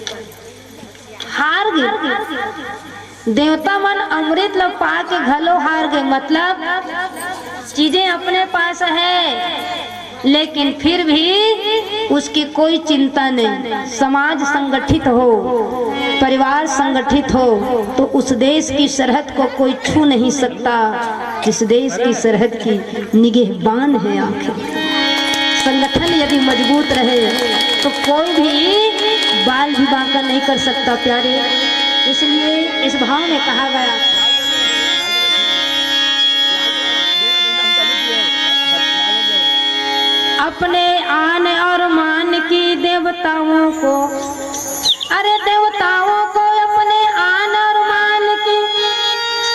हार गए देवता मन, अमृत लो पा के घलो हार गए। मतलब चीजें अपने पास है लेकिन फिर भी उसकी कोई चिंता नहीं। समाज संगठित हो, परिवार संगठित हो तो उस देश की सरहद को कोई छू नहीं सकता जिस देश की सरहद की निगहबान है आंखें। संगठन यदि मजबूत रहे तो कोई भी बाल भी बांका नहीं कर सकता प्यारे। इसलिए इस भाव में कहा गया, अपने आन और मान की देवताओं को, अरे देवताओं को अपने आन और मान की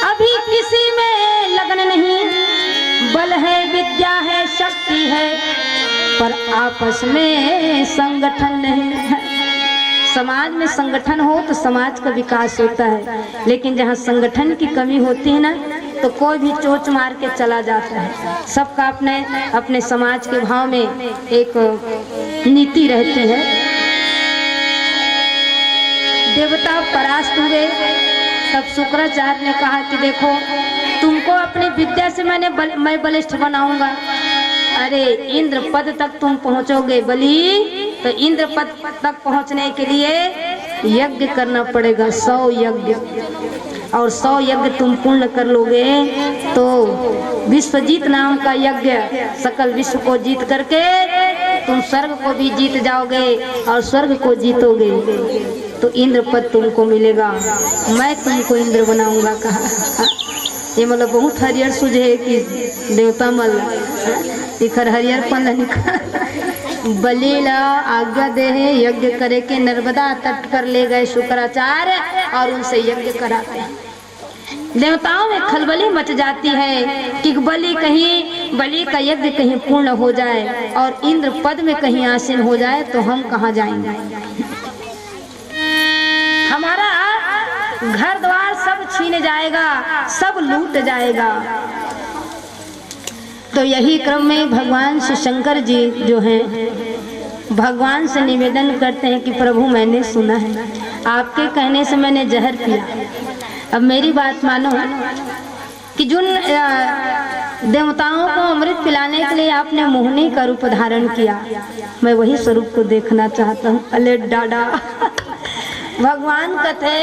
अभी किसी में लगन नहीं। बल है, विद्या है, शक्ति है, पर आपस में संगठन नहीं है। समाज में संगठन हो तो समाज का विकास होता है, लेकिन जहाँ संगठन की कमी होती है ना तो कोई भी चोंच मार के चला जाता है। सबका अपने अपने समाज के भाव में एक नीति रहते हैं। देवता परास्त हुए, तब शुक्राचार्य ने कहा कि देखो तुमको अपनी विद्या से मैं बलिष्ठ बनाऊंगा। अरे इंद्र पद तक तुम पहुंचोगे बलि, तो इंद्र पद तक पहुंचने के लिए यज्ञ करना पड़ेगा, 100 यज्ञ। और 100 यज्ञ तुम पूर्ण कर लोगे तो विश्वजीत नाम का यज्ञ सकल विश्व को जीत करके तुम स्वर्ग को भी जीत जाओगे और स्वर्ग को जीतोगे तो इंद्र पद तुमको मिलेगा। मैं तुमको इंद्र बनाऊंगा कहा। ये मतलब बहुत हरियर सुझे कि देवता मल इखर हरियर पन बलि ला आज्ञा दे है यज्ञ करे के नर्मदा तट पर ले गए शुक्राचार्य और उनसे यज्ञ कराते हैं। देवताओं में खलबली मच जाती है कि बलि का यज्ञ कहीं पूर्ण हो जाए और इंद्र पद में कहीं आसीन हो जाए तो हम कहाँ जाएंगे। हमारा घर द्वार सब छीन जाएगा, सब लूट जाएगा। तो यही क्रम में भगवान श्री शंकर जी जो हैं भगवान से निवेदन करते हैं कि प्रभु मैंने सुना है आपके कहने से मैंने जहर पिया। अब मेरी बात मानो कि जिन देवताओं को अमृत पिलाने के लिए आपने मोहिनी का रूप धारण किया, मैं वही स्वरूप को देखना चाहता हूँ। अले डाडा भगवान कथे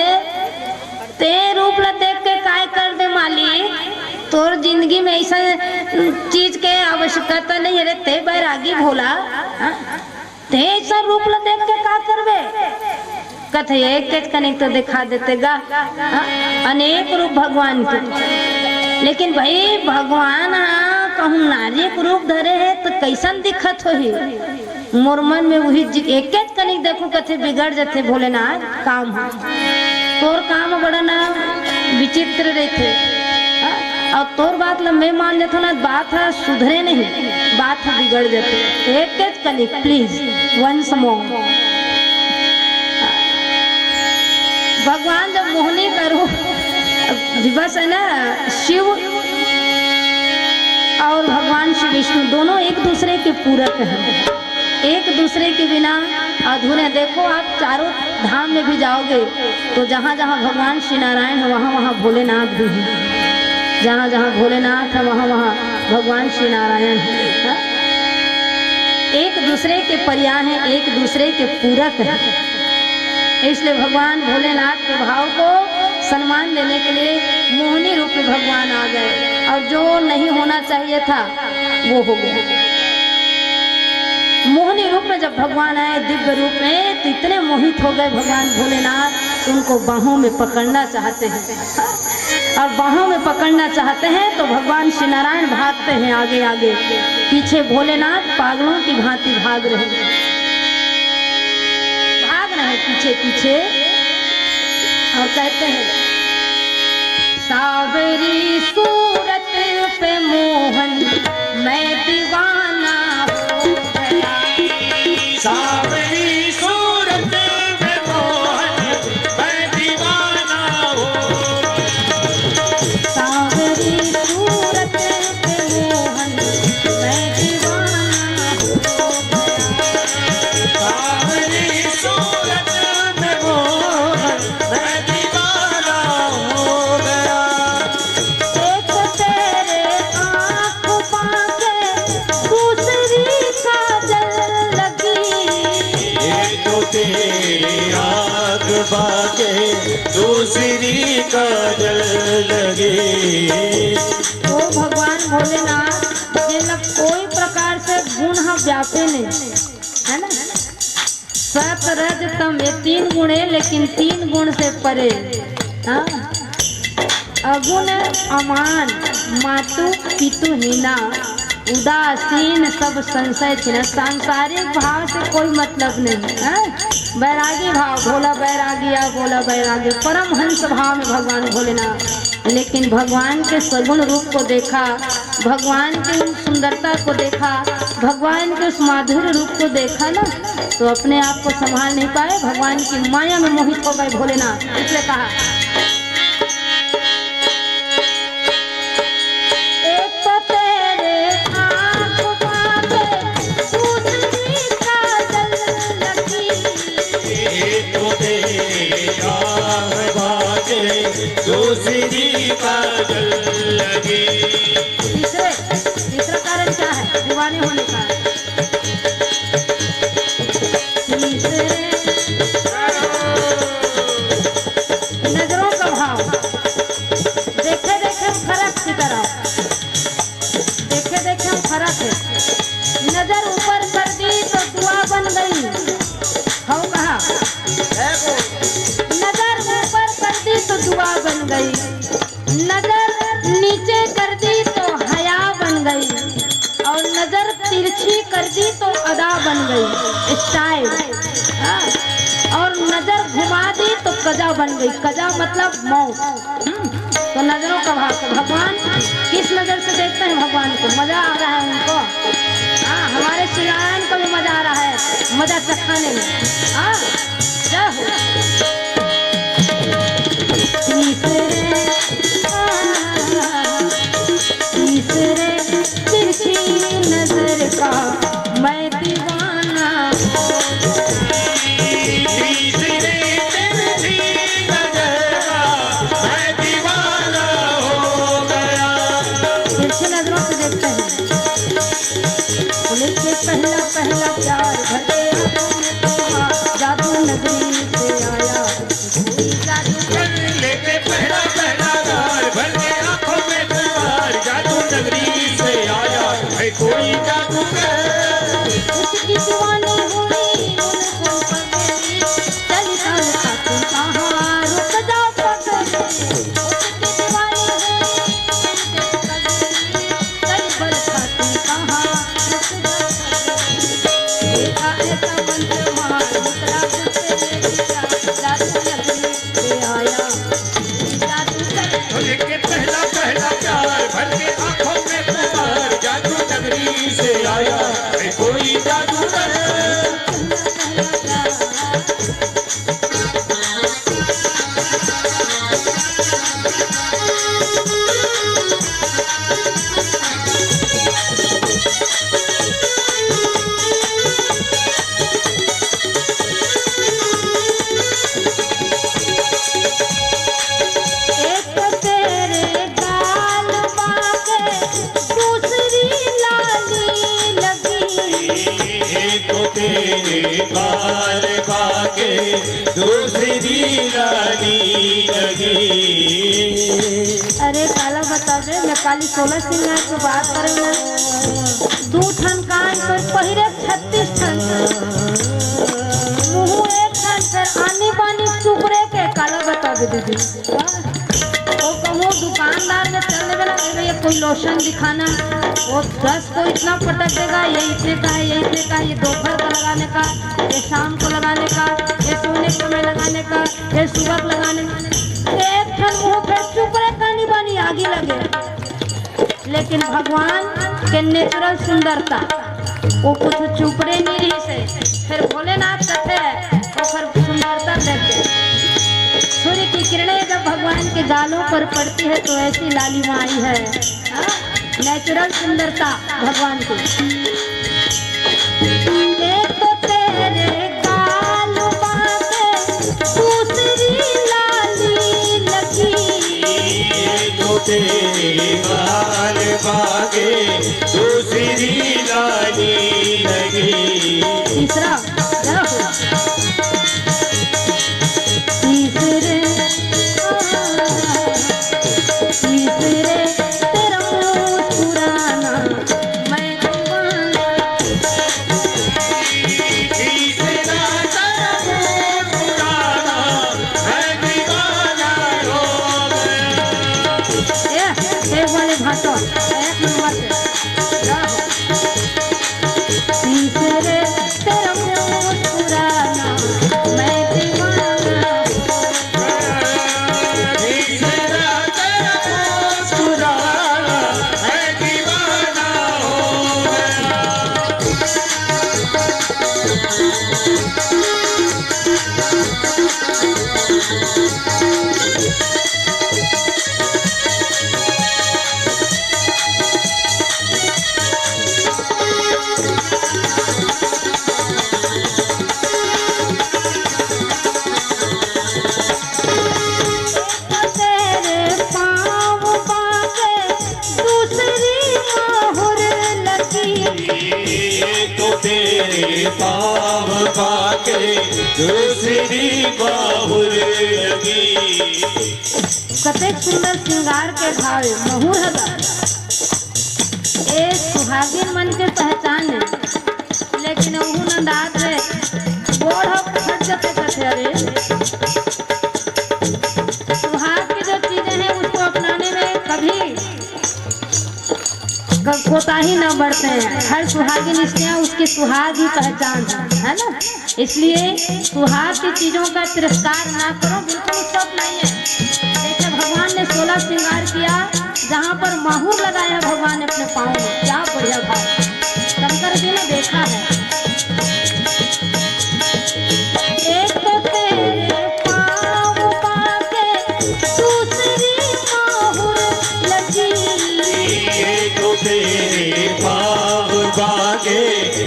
ते रूप ला देख के काय कर दे मालिक, तोर जिंदगी में ऐसा चीज के आवश्यकता नहीं है। ते बैरागी भोला ते ऐसा रूप ला देख के का करबे। कथे एक कनिक तो दिखा देते गा अनेक रूप भगवान के, लेकिन भाई भगवान कहूँ नारी के रूप धरे है तो कैसन दिखत होही। मोर मन में वही एक कनिक देखो कथे बिगड़ जाते भोलेनाथ काम हो तोर काम बड़ा ना विचित्र रहते और तोर बात लंबे मान लेते ना बात है सुधरे नहीं, बात है बिगड़ जाते। एक कनिक प्लीज वंस मोर। भगवान जब मोहिनी का रूप दिवस है ना, शिव और भगवान श्री विष्णु दोनों एक दूसरे के पूरक हैं, एक दूसरे के बिना अधूरे। देखो आप चारों धाम में भी जाओगे तो जहाँ जहाँ भगवान श्री नारायण है वहाँ वहाँ भोलेनाथ भी है, जहाँ जहाँ भोलेनाथ है वहाँ वहाँ भगवान श्री नारायण है। एक दूसरे के पर्याय हैं, एक दूसरे के पूरक हैं। इसलिए भगवान भोलेनाथ के भाव को सम्मान देने के लिए मोहिनी रूप में भगवान आ गए और जो नहीं होना चाहिए था वो हो गया। मोहिनी रूप में जब भगवान आए दिव्य रूप में तो इतने मोहित हो गए भगवान भोलेनाथ, उनको बाहों में पकड़ना चाहते हैं और बाहों में पकड़ना चाहते हैं तो भगवान श्री नारायण भागते हैं आगे आगे, पीछे भोलेनाथ पागलों की भांति भाग रहे पीछे पीछे और कहते हैं सावरी सूरत पे मोहन मैं दीवाना हो गया। ओ भगवान भोलेनाथ ये लग कोई प्रकार से गुण हम व्यापे नहीं है ना। सत रज तम ये 3 गुण है, लेकिन 3 गुण से परे। हाँ? अगुण अमान मातु पितु हीना उदासीन सब संशय छिना। सांसारिक भाव से कोई मतलब नहीं है। बैरागी भाव, भोला बैरागिया भोला बैरागी, परमहंस भाव में भगवान भोलेनाथ। लेकिन भगवान के सगुण रूप को देखा, भगवान की उस सुंदरता को देखा, भगवान के उस माधुर्य रूप को देखा ना, तो अपने आप को संभाल नहीं पाए, भगवान की माया में मोहित हो गए भोलेनाथ। इसलिए कहा दूसरी काजल लगी। तीसरा कारण क्या है दीवाने होने का? नजरों का भाव। देखे देखे फर्क की तरह, देखे देखे फर्क है। नजर ऊपर कर दी तो दुआ बन गई। हो कहा नजर ऊपर कर दी तो दुआ बन गई, नजर नीचे कर दी तो हया बन गई, और नजर तिरछी कर दी तो अदा बन गई, स्टाइल। और नजर घुमा दी तो कजा बन गई। कजा मतलब मौत। तो नजरों का भाव। तो भगवान किस नजर से देखते हैं भगवान को? मजा आ रहा है उनको। हाँ, हमारे श्री नारायण को भी मजा आ रहा है, मजा चखाने में। हाँ, क्या हो तीसरे तिरछी नजर का मैं दीवाना। तीसरे तिरछी नजर का मैं दीवाना हो गया। तिरछी नजरों से देखते हैं। पुलिस के पहला पहला प्यार भरे जादू नगरी से आया। लेके पहला पहला प्यार भर के आंखों में प्यार जादू नगरी से आया है कोई जादूगर। उसकी दीवानी हुई उनको पगड़ी, चल चल खातू कहाँ रुक जा पगड़ी। उसकी दीवानी हुई उनको पगड़ी, चल चल खातू कहाँ रुक जा पगड़ी। देखा ऐसा मंत्र मार निकला गुस्से में दिया, जादू नगरी से आया जादूगर। लेके पहला पहला प्यार भर के आंखों में प्यार जादू नगरी से आया है कोई जादूगर। एक तो तेरे गाल बाके, दूसरी लाली लगी। एक तो तेरे बाल बाके दूसरी लाली लगी। अरे काला बता दे, मैं काली 16 सिंगार की बात करूँ ना। 2 ठन कान तो पहिरे 36 ठन, मुँह 1 ठन, फिर आनी बानी चुपरे के। काला बता दे दीदी। वो कहूँ दुकानदार ने चल देगा ना, ये कोई लोशन दिखाना, वो 10 को इतना पटक देगा, ये इतने का है, ये इतने का, ये दोपहर का लगाने का, ये शाम को लगाने का, ये सोने के समय लगाने का, ये सुबह लगाने का। 1 ठन मुँह पे चुपरे कानी बानी आगे लगे। लेकिन भगवान के नेचुरल सुंदरता वो कुछ चुपड़े नहीं से। फिर भोलेनाथ कहते हैं वो फिर सुंदरता देते। सूर्य की किरणें जब भगवान के गालों पर पड़ती है तो ऐसी लालिमा आई है। नेचुरल सुंदरता भगवान की। एक तो तेरे गाल बाके, दूसरी लाली लगी। तो तेरे बाल बाके दूसरी लाली लगी। तीसरा तीसरे माहुर लगी। तो तेरे पाव पाके दूसरी बाहुर लगी। कतेक सुंदर श्रृंगार के भावे महुर हला ए सुहागिन मन के पहचान है, लेकिन उहु नंदात रे गोड़ फट जाते कथे। अरे सुहाग की जो चीजें हैं उसको अपनाने में कभी कोताही न बढ़ते हैं। हर सुहागिन स्त्रियां उसकी सुहाग ही पहचान है ना। इसलिए सुहाग की चीजों का तिरस्कार ना करो, बिल्कुल उसको अपनाइए। देखिए भगवान ने 16 श्रृंगार किया, जहाँ पर माहूर लगाया भगवान ने अपने पाँव में, क्या बढ़िया भाव। शंकर जी ने देखा है। एक तो तेरे पाँव पाके दूसरी माहूर लगी। तो तेरे पाव पाके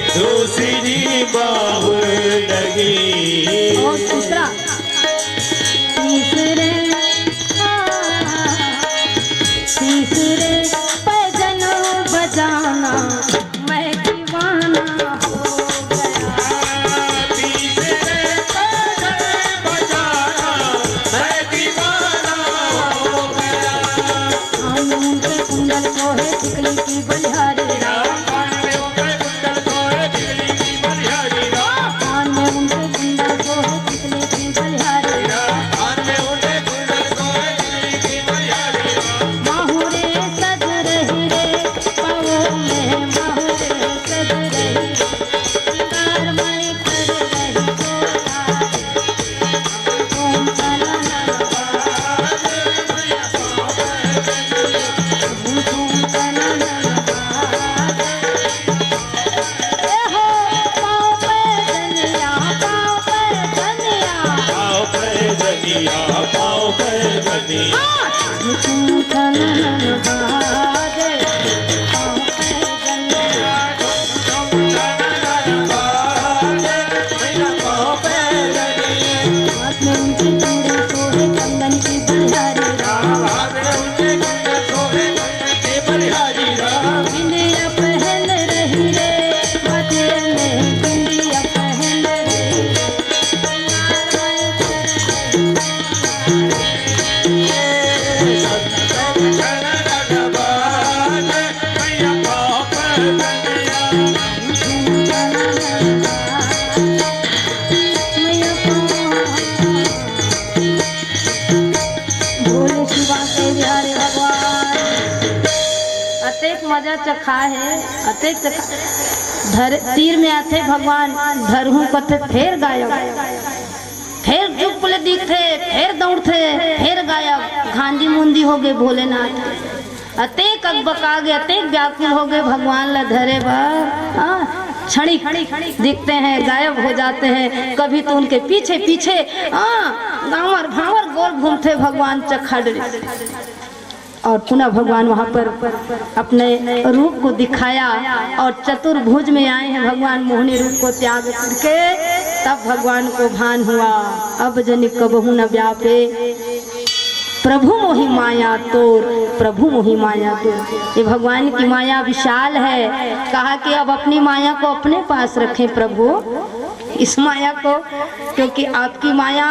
दूसरी बाहुर लगी। और दूसरा तीसरे पैजन बजाना मैं दीवाना हो गया। तीसरे पैजन बजाना मैं दीवाना हो गया। कानून के कुंडल को है टिकली की बलिहारी राम। कान में उनके कुंडल को है टिकली की बलिहारी राम। कान में उनके कुंडल को है टिकली की बलिहारी राम। कान में उनके कुंडल को है टिकली की बलिहारी राम। माहुरे सज रही रे पाँवों में माहुरे सज रही रे। श्रृंगार मैं कर रही गोरा ओम सनना पाँव पे धनिया। मजा चखा है अतेक धर तीर में आते भगवान धरहू कथे फेर गायब। फिर चुप ले दिखते, फिर दौड़ते, फिर गायब। घांदी मुंदी हो गए भोलेनाथ। अतेक अकबका गए, अतेक व्याकुल हो गए भगवान ला धरे बा। क्षणिक दिखते हैं, गायब हो जाते हैं। कभी तो उनके पीछे पीछे गांवर भांवर गोल घूमते भगवान चखड़। और पुनः भगवान वहाँ पर अपने रूप को दिखाया और चतुर्भुज में आए हैं भगवान। मोहनी रूप को त्याग करके तब भगवान को भान हुआ, अब जनि कबहू न व्यापे प्रभु मोहि माया तोर, प्रभु मोहि माया तोर। ये भगवान की माया विशाल है। कहा कि अब अपनी माया को अपने पास रखें प्रभु, इस माया को, क्योंकि आपकी माया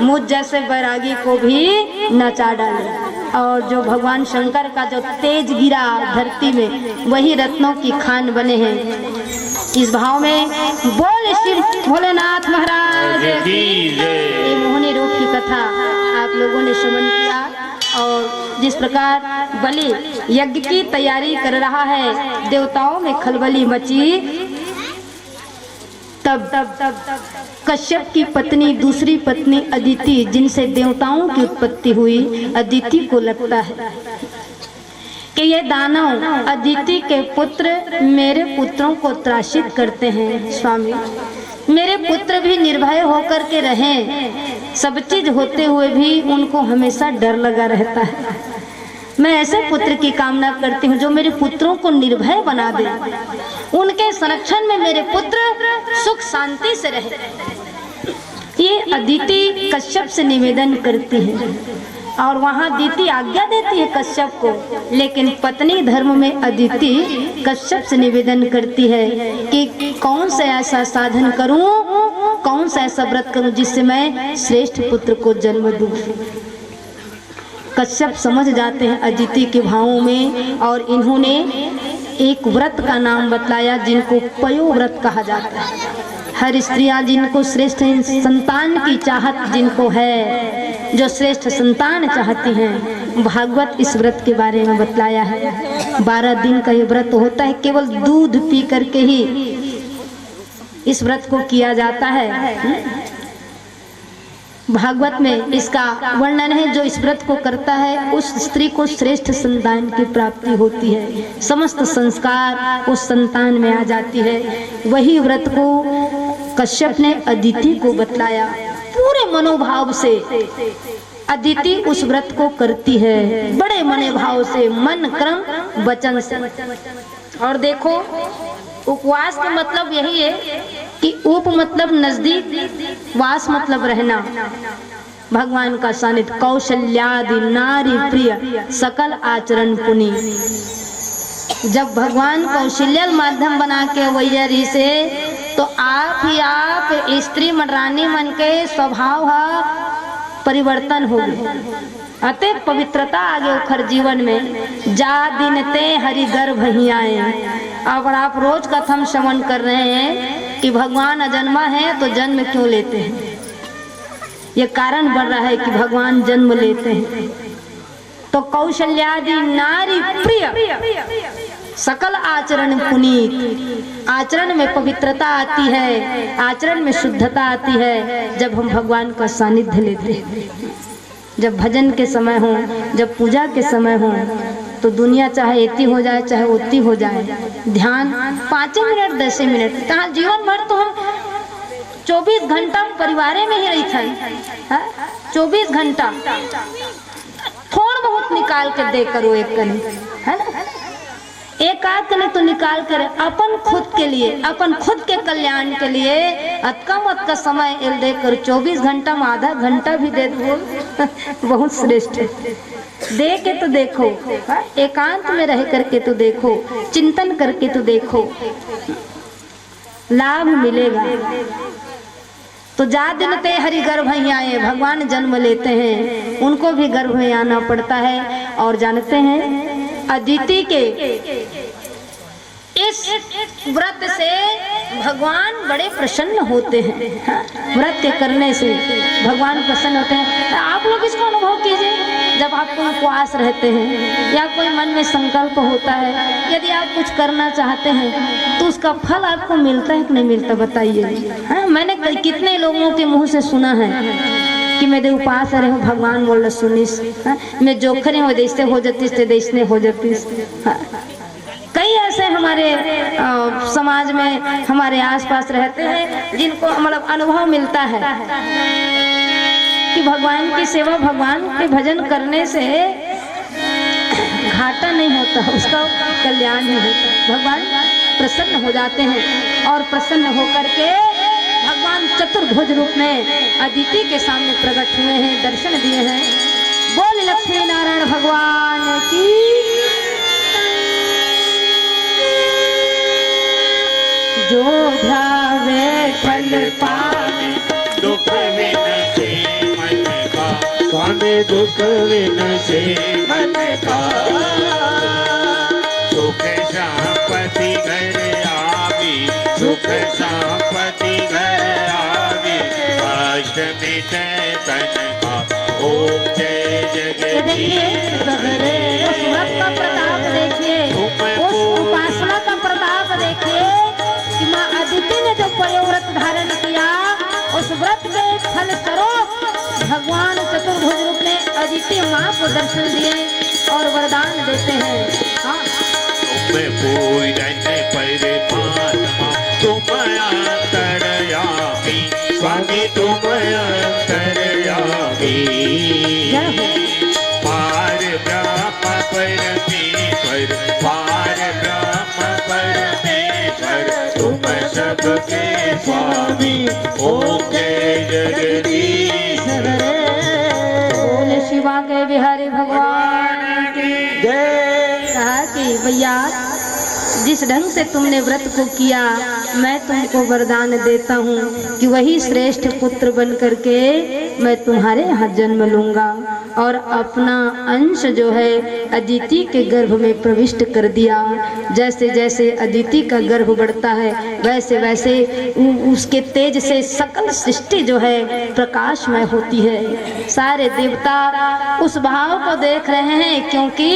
मुझ जैसे बैरागी को भी नचा डाले। और जो भगवान शंकर का जो तेज गिरा धरती में, वही रत्नों की खान बने हैं। इस भाव में बोल श्री भोलेनाथ महाराज की। ये मोहनी रूप की कथा आप लोगों ने श्रवण किया। और जिस प्रकार बलि यज्ञ की तैयारी कर रहा है, देवताओं में खलबली मची। तब कश्यप की पत्नी, दूसरी पत्नी अदिति, जिनसे देवताओं की उत्पत्ति हुई, अदिति को लगता है कि ये दानव अदिति के पुत्र मेरे पुत्रों को त्रासित करते हैं। स्वामी, मेरे पुत्र भी निर्भय होकर के रहें। सब चीज होते हुए भी उनको हमेशा डर लगा रहता है। मैं ऐसे पुत्र की कामना करती हूँ जो मेरे पुत्रों को निर्भय बना दे, उनके संरक्षण में मेरे पुत्र सुख शांति से रहे। ये अदिति कश्यप से निवेदन करती है। और वहाँ अदिति आज्ञा देती है कश्यप को, लेकिन पत्नी धर्म में अदिति कश्यप से निवेदन करती है कि कौन सा ऐसा साधन करूं, कौन सा ऐसा व्रत करूं जिससे मैं श्रेष्ठ पुत्र को जन्म दूं। कश्यप समझ जाते हैं अदिति के भावों में, और इन्होंने एक व्रत का नाम बतलाया जिनको पयो व्रत कहा जाता है। हर स्त्रियां जिनको श्रेष्ठ संतान की चाहत जिनको है, जो श्रेष्ठ संतान चाहती हैं, भागवत इस व्रत के बारे में बतलाया है। 12 दिन का ये व्रत होता है, केवल दूध पी करके ही इस व्रत को किया जाता है। भागवत में इसका वर्णन है, जो इस व्रत को करता है उस स्त्री को श्रेष्ठ संतान की प्राप्ति होती है, समस्त संस्कार उस संतान में आ जाती है। वही व्रत को कश्यप ने अदिति को बतलाया। पूरे मनोभाव से अदिति उस व्रत को करती है, बड़े मनोभाव से, मन क्रम वचन से। और देखो, उपवास का मतलब यही है कि उप मतलब नजदीक, वास मतलब रहना। भगवान का सानिध्य, कौशल्यादि नारी प्रिय सकल आचरण पुनि। जब भगवान कौशल्य माध्यम बना के वैयरी से, तो आप ही आप स्त्री रानी मन के स्वभाव परिवर्तन हो गए। अतः पवित्रता आगे उखर जीवन में। जा दिन ते हरि गर्भ ही आए। अगर आप रोज कथम श्रवण कर रहे हैं कि भगवान अजन्मा है, तो जन्म क्यों लेते हैं? ये कारण बढ़ रहा है कि भगवान जन्म लेते हैं। तो कौशल्यादि नारी प्रिय सकल आचरण पुनीत। आचरण में पवित्रता आती है, आचरण में शुद्धता आती है जब हम भगवान का सानिध्य लेते हैं। जब भजन के समय हो, जब पूजा के समय हो, तो दुनिया चाहे इतनी हो जाए चाहे उतनी हो जाए, ध्यान 5 मिनट 10 मिनट, कहाँ जीवन भर तो हम 24 घंटा परिवार में ही रही था। 24 घंटा थोड़ा बहुत निकाल कर दे करो, एक कने, है ना, एक आध कने तो निकाल कर अपन खुद के लिए, अपन खुद के कल्याण के लिए अतका का समय देकर 24 घंटा में आधा घंटा भी दे दो, बहुत श्रेष्ठ है। दे के तो देखो, एकांत में रह करके तो देखो, चिंतन करके तो देखो, लाभ मिलेगा। तो जा दिन ते हरि गर्भ ही आए, भगवान जन्म लेते हैं, उनको भी गर्भ में आना पड़ता है। और जानते हैं अदिति के इस व्रत से भगवान बड़े प्रसन्न होते हैं। व्रत के करने से भगवान प्रसन्न होते हैं। आप लोग इसको अनुभव कीजिए, जब आपको उपवास रहते हैं या कोई मन में संकल्प होता है, यदि आप कुछ करना चाहते हैं तो उसका फल आपको मिलता है कि नहीं मिलता, बताइए। हाँ, मैंने कितने लोगों के मुंह से सुना है कि मैं उपास रहे हूँ, भगवान बोल रहा सुनिस, मैं जोखरे हो देशते हो जाती देशने हो जाती। कई ऐसे हमारे समाज में, हमारे आसपास रहते हैं जिनको मतलब अनुभव मिलता है कि भगवान की सेवा, भगवान के भजन करने से घाटा नहीं होता, उसका कल्याण ही होता। भगवान प्रसन्न हो जाते हैं और प्रसन्न होकर के भगवान चतुर्भुज रूप में अदिति के सामने प्रकट हुए हैं, दर्शन दिए हैं। बोल लक्ष्मी नारायण भगवान की। जो ध्यावे फल पावे, दुख विनसे मन का, स्वामी दुख विनसे मन का। सुख संपत्ति घर आवी, सुख संपत्ति घर आवी, कष्ट मिटे तन का, ओम जय जगदीश हरे। उस व्रत का प्रताप देखिए, उस उपासना का प्रताप देखिए कि माँ अदिति ने जो पयोव्रत धारण किया, उस व्रत के फल स्वरूप भगवान चतुर्भुज रूप में अदिति माँ को दर्शन दिए और वरदान देते हैं। हाँ, तुम पूजन परमात्मा, तुम अंतर्यामी, स्वामी तुम अंतर्यामी। पार ब्रह्म परमेश्वर, पार ब्रह्म परमेश्वर, तुम सबके स्वामी, ओम जय जगदीश हरे। बोले शिव बांके बिहारी भगवान की जय। कहा कि भैया जिस ढंग से तुमने व्रत को किया मैं तुमको वरदान देता हूँ कि वही श्रेष्ठ पुत्र बन करके मैं तुम्हारे यहाँ जन्म लूँगा और अपना अंश जो है अदिति के गर्भ में प्रविष्ट कर दिया। जैसे जैसे अदिति का गर्भ बढ़ता है वैसे वैसे उसके तेज से सकल सृष्टि जो है प्रकाशमय होती है। सारे देवता उस भाव को देख रहे हैं क्योंकि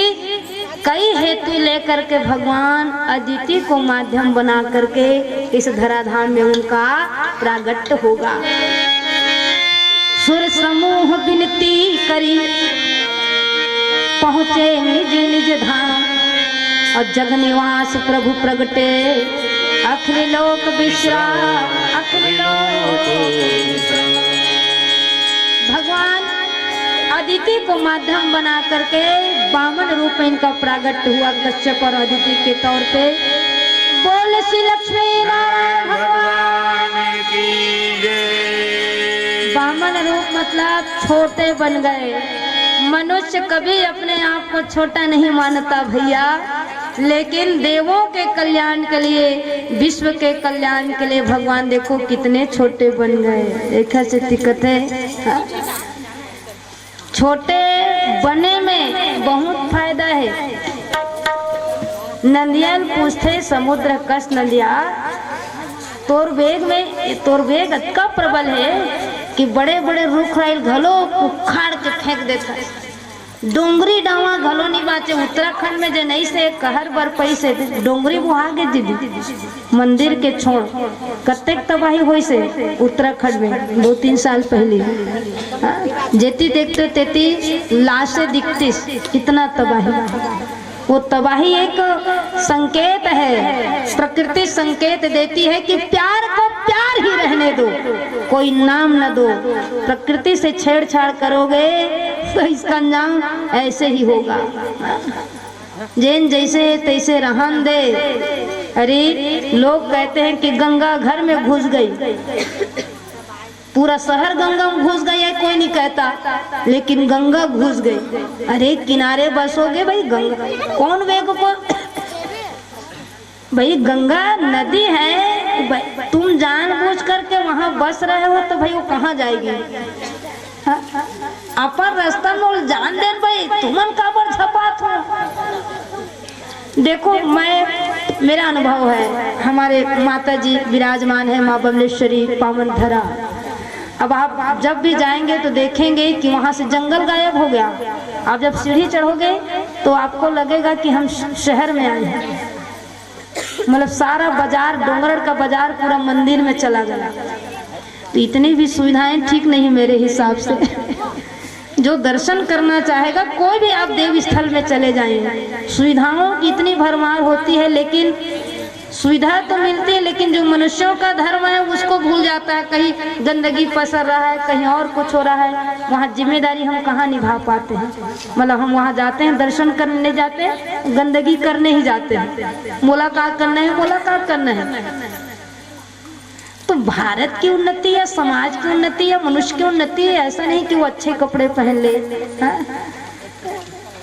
कई हेतु लेकर के भगवान अदिति को माध्यम बना करके इस धराधाम में उनका प्रागट्य होगा। सुर समूह विनती करी पहुँचे निज निज धाम और जग निवास प्रभु प्रगटे अखिल लोक विश्राम अखिल लोक। भगवान अदिति को माध्यम बना करके वामन रूप में इनका प्रागट्य हुआ कश्यप और अदिति के तौर पे। बोल श्री लक्ष्मी नारायण भगवान की जय। वामन रूप मतलब छोटे बन गए। मनुष्य कभी अपने आप को छोटा नहीं मानता भैया, लेकिन देवों के कल्याण के लिए विश्व के कल्याण के लिए भगवान देखो कितने छोटे बन गए। देखा से दिक्कत है। छोटे बने में बहुत फायदा है। नंदियाल पूछते समुद्र कस नंदिया तोर वेग अतका प्रबल है कि बड़े बड़े रुख राइल घलो उखाड़ के फेंक देता है। डोंगरी डावा घलो नहीं बाचे। उत्तराखंड में जे नहीं से कहर बर पैसे डोंगरी बुहा गे दीदी मंदिर के छोड़ कतेक तबाही हुई से उत्तराखंड में 2-3 साल पहले। जेती देखते तेती लाशें दिखती, इतना तबाही। वो तबाही एक संकेत है, प्रकृति संकेत देती है कि प्यार को प्यार ही रहने दो, कोई नाम न दो। प्रकृति से छेड़छाड़ करोगे तो इसका नाम ऐसे ही होगा। जैन जैसे तैसे रहन दे। अरे लोग कहते हैं कि गंगा घर में घुस गई, पूरा शहर गंगा में घुस गई है कोई नहीं कहता, लेकिन गंगा घुस गई। अरे किनारे बसोगे भाई, गंगा कौन वेग को भाई गंगा नदी है, तुम जानबूझ करके वहां बस रहे हो तो भाई वो कहाँ जाएगी। अपन रास्ता में जान दे भाई, तुमन काबर छपात हो। देखो मेरा अनुभव है, हमारे माता जी विराजमान है माँ बमलेश्वरी पावन धरा। अब आप जब भी जाएंगे तो देखेंगे कि वहाँ से जंगल गायब हो गया। आप जब सीढ़ी चढ़ोगे तो आपको लगेगा कि हम शहर में आए हैं। मतलब सारा बाजार, डोंगरगढ़ का बाजार पूरा मंदिर में चला गया। तो इतनी भी सुविधाएं ठीक नहीं मेरे हिसाब से। जो दर्शन करना चाहेगा कोई भी आप देव स्थल में चले जाएंगे, सुविधाओं की इतनी भरमार होती है, लेकिन सुविधा तो मिलती है, लेकिन जो मनुष्यों का धर्म है उसको भूल जाता है। कहीं गंदगी पसर रहा है, कहीं और कुछ हो रहा है, वहाँ जिम्मेदारी हम कहाँ निभा पाते हैं। मतलब हम वहाँ जाते हैं दर्शन करने जाते हैं, गंदगी करने ही जाते हैं। मुलाकात करना है, मुलाकात करना है। तो भारत की उन्नति या समाज की उन्नति या मनुष्य की उन्नति है, ऐसा नहीं कि वो अच्छे कपड़े पहन ले,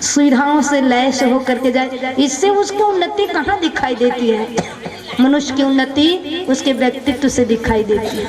सुविधाओं से लैस होकर के जाए, इससे उसकी उन्नति कहाँ दिखाई देती है। मनुष्य की उन्नति उसके व्यक्तित्व से दिखाई देती है।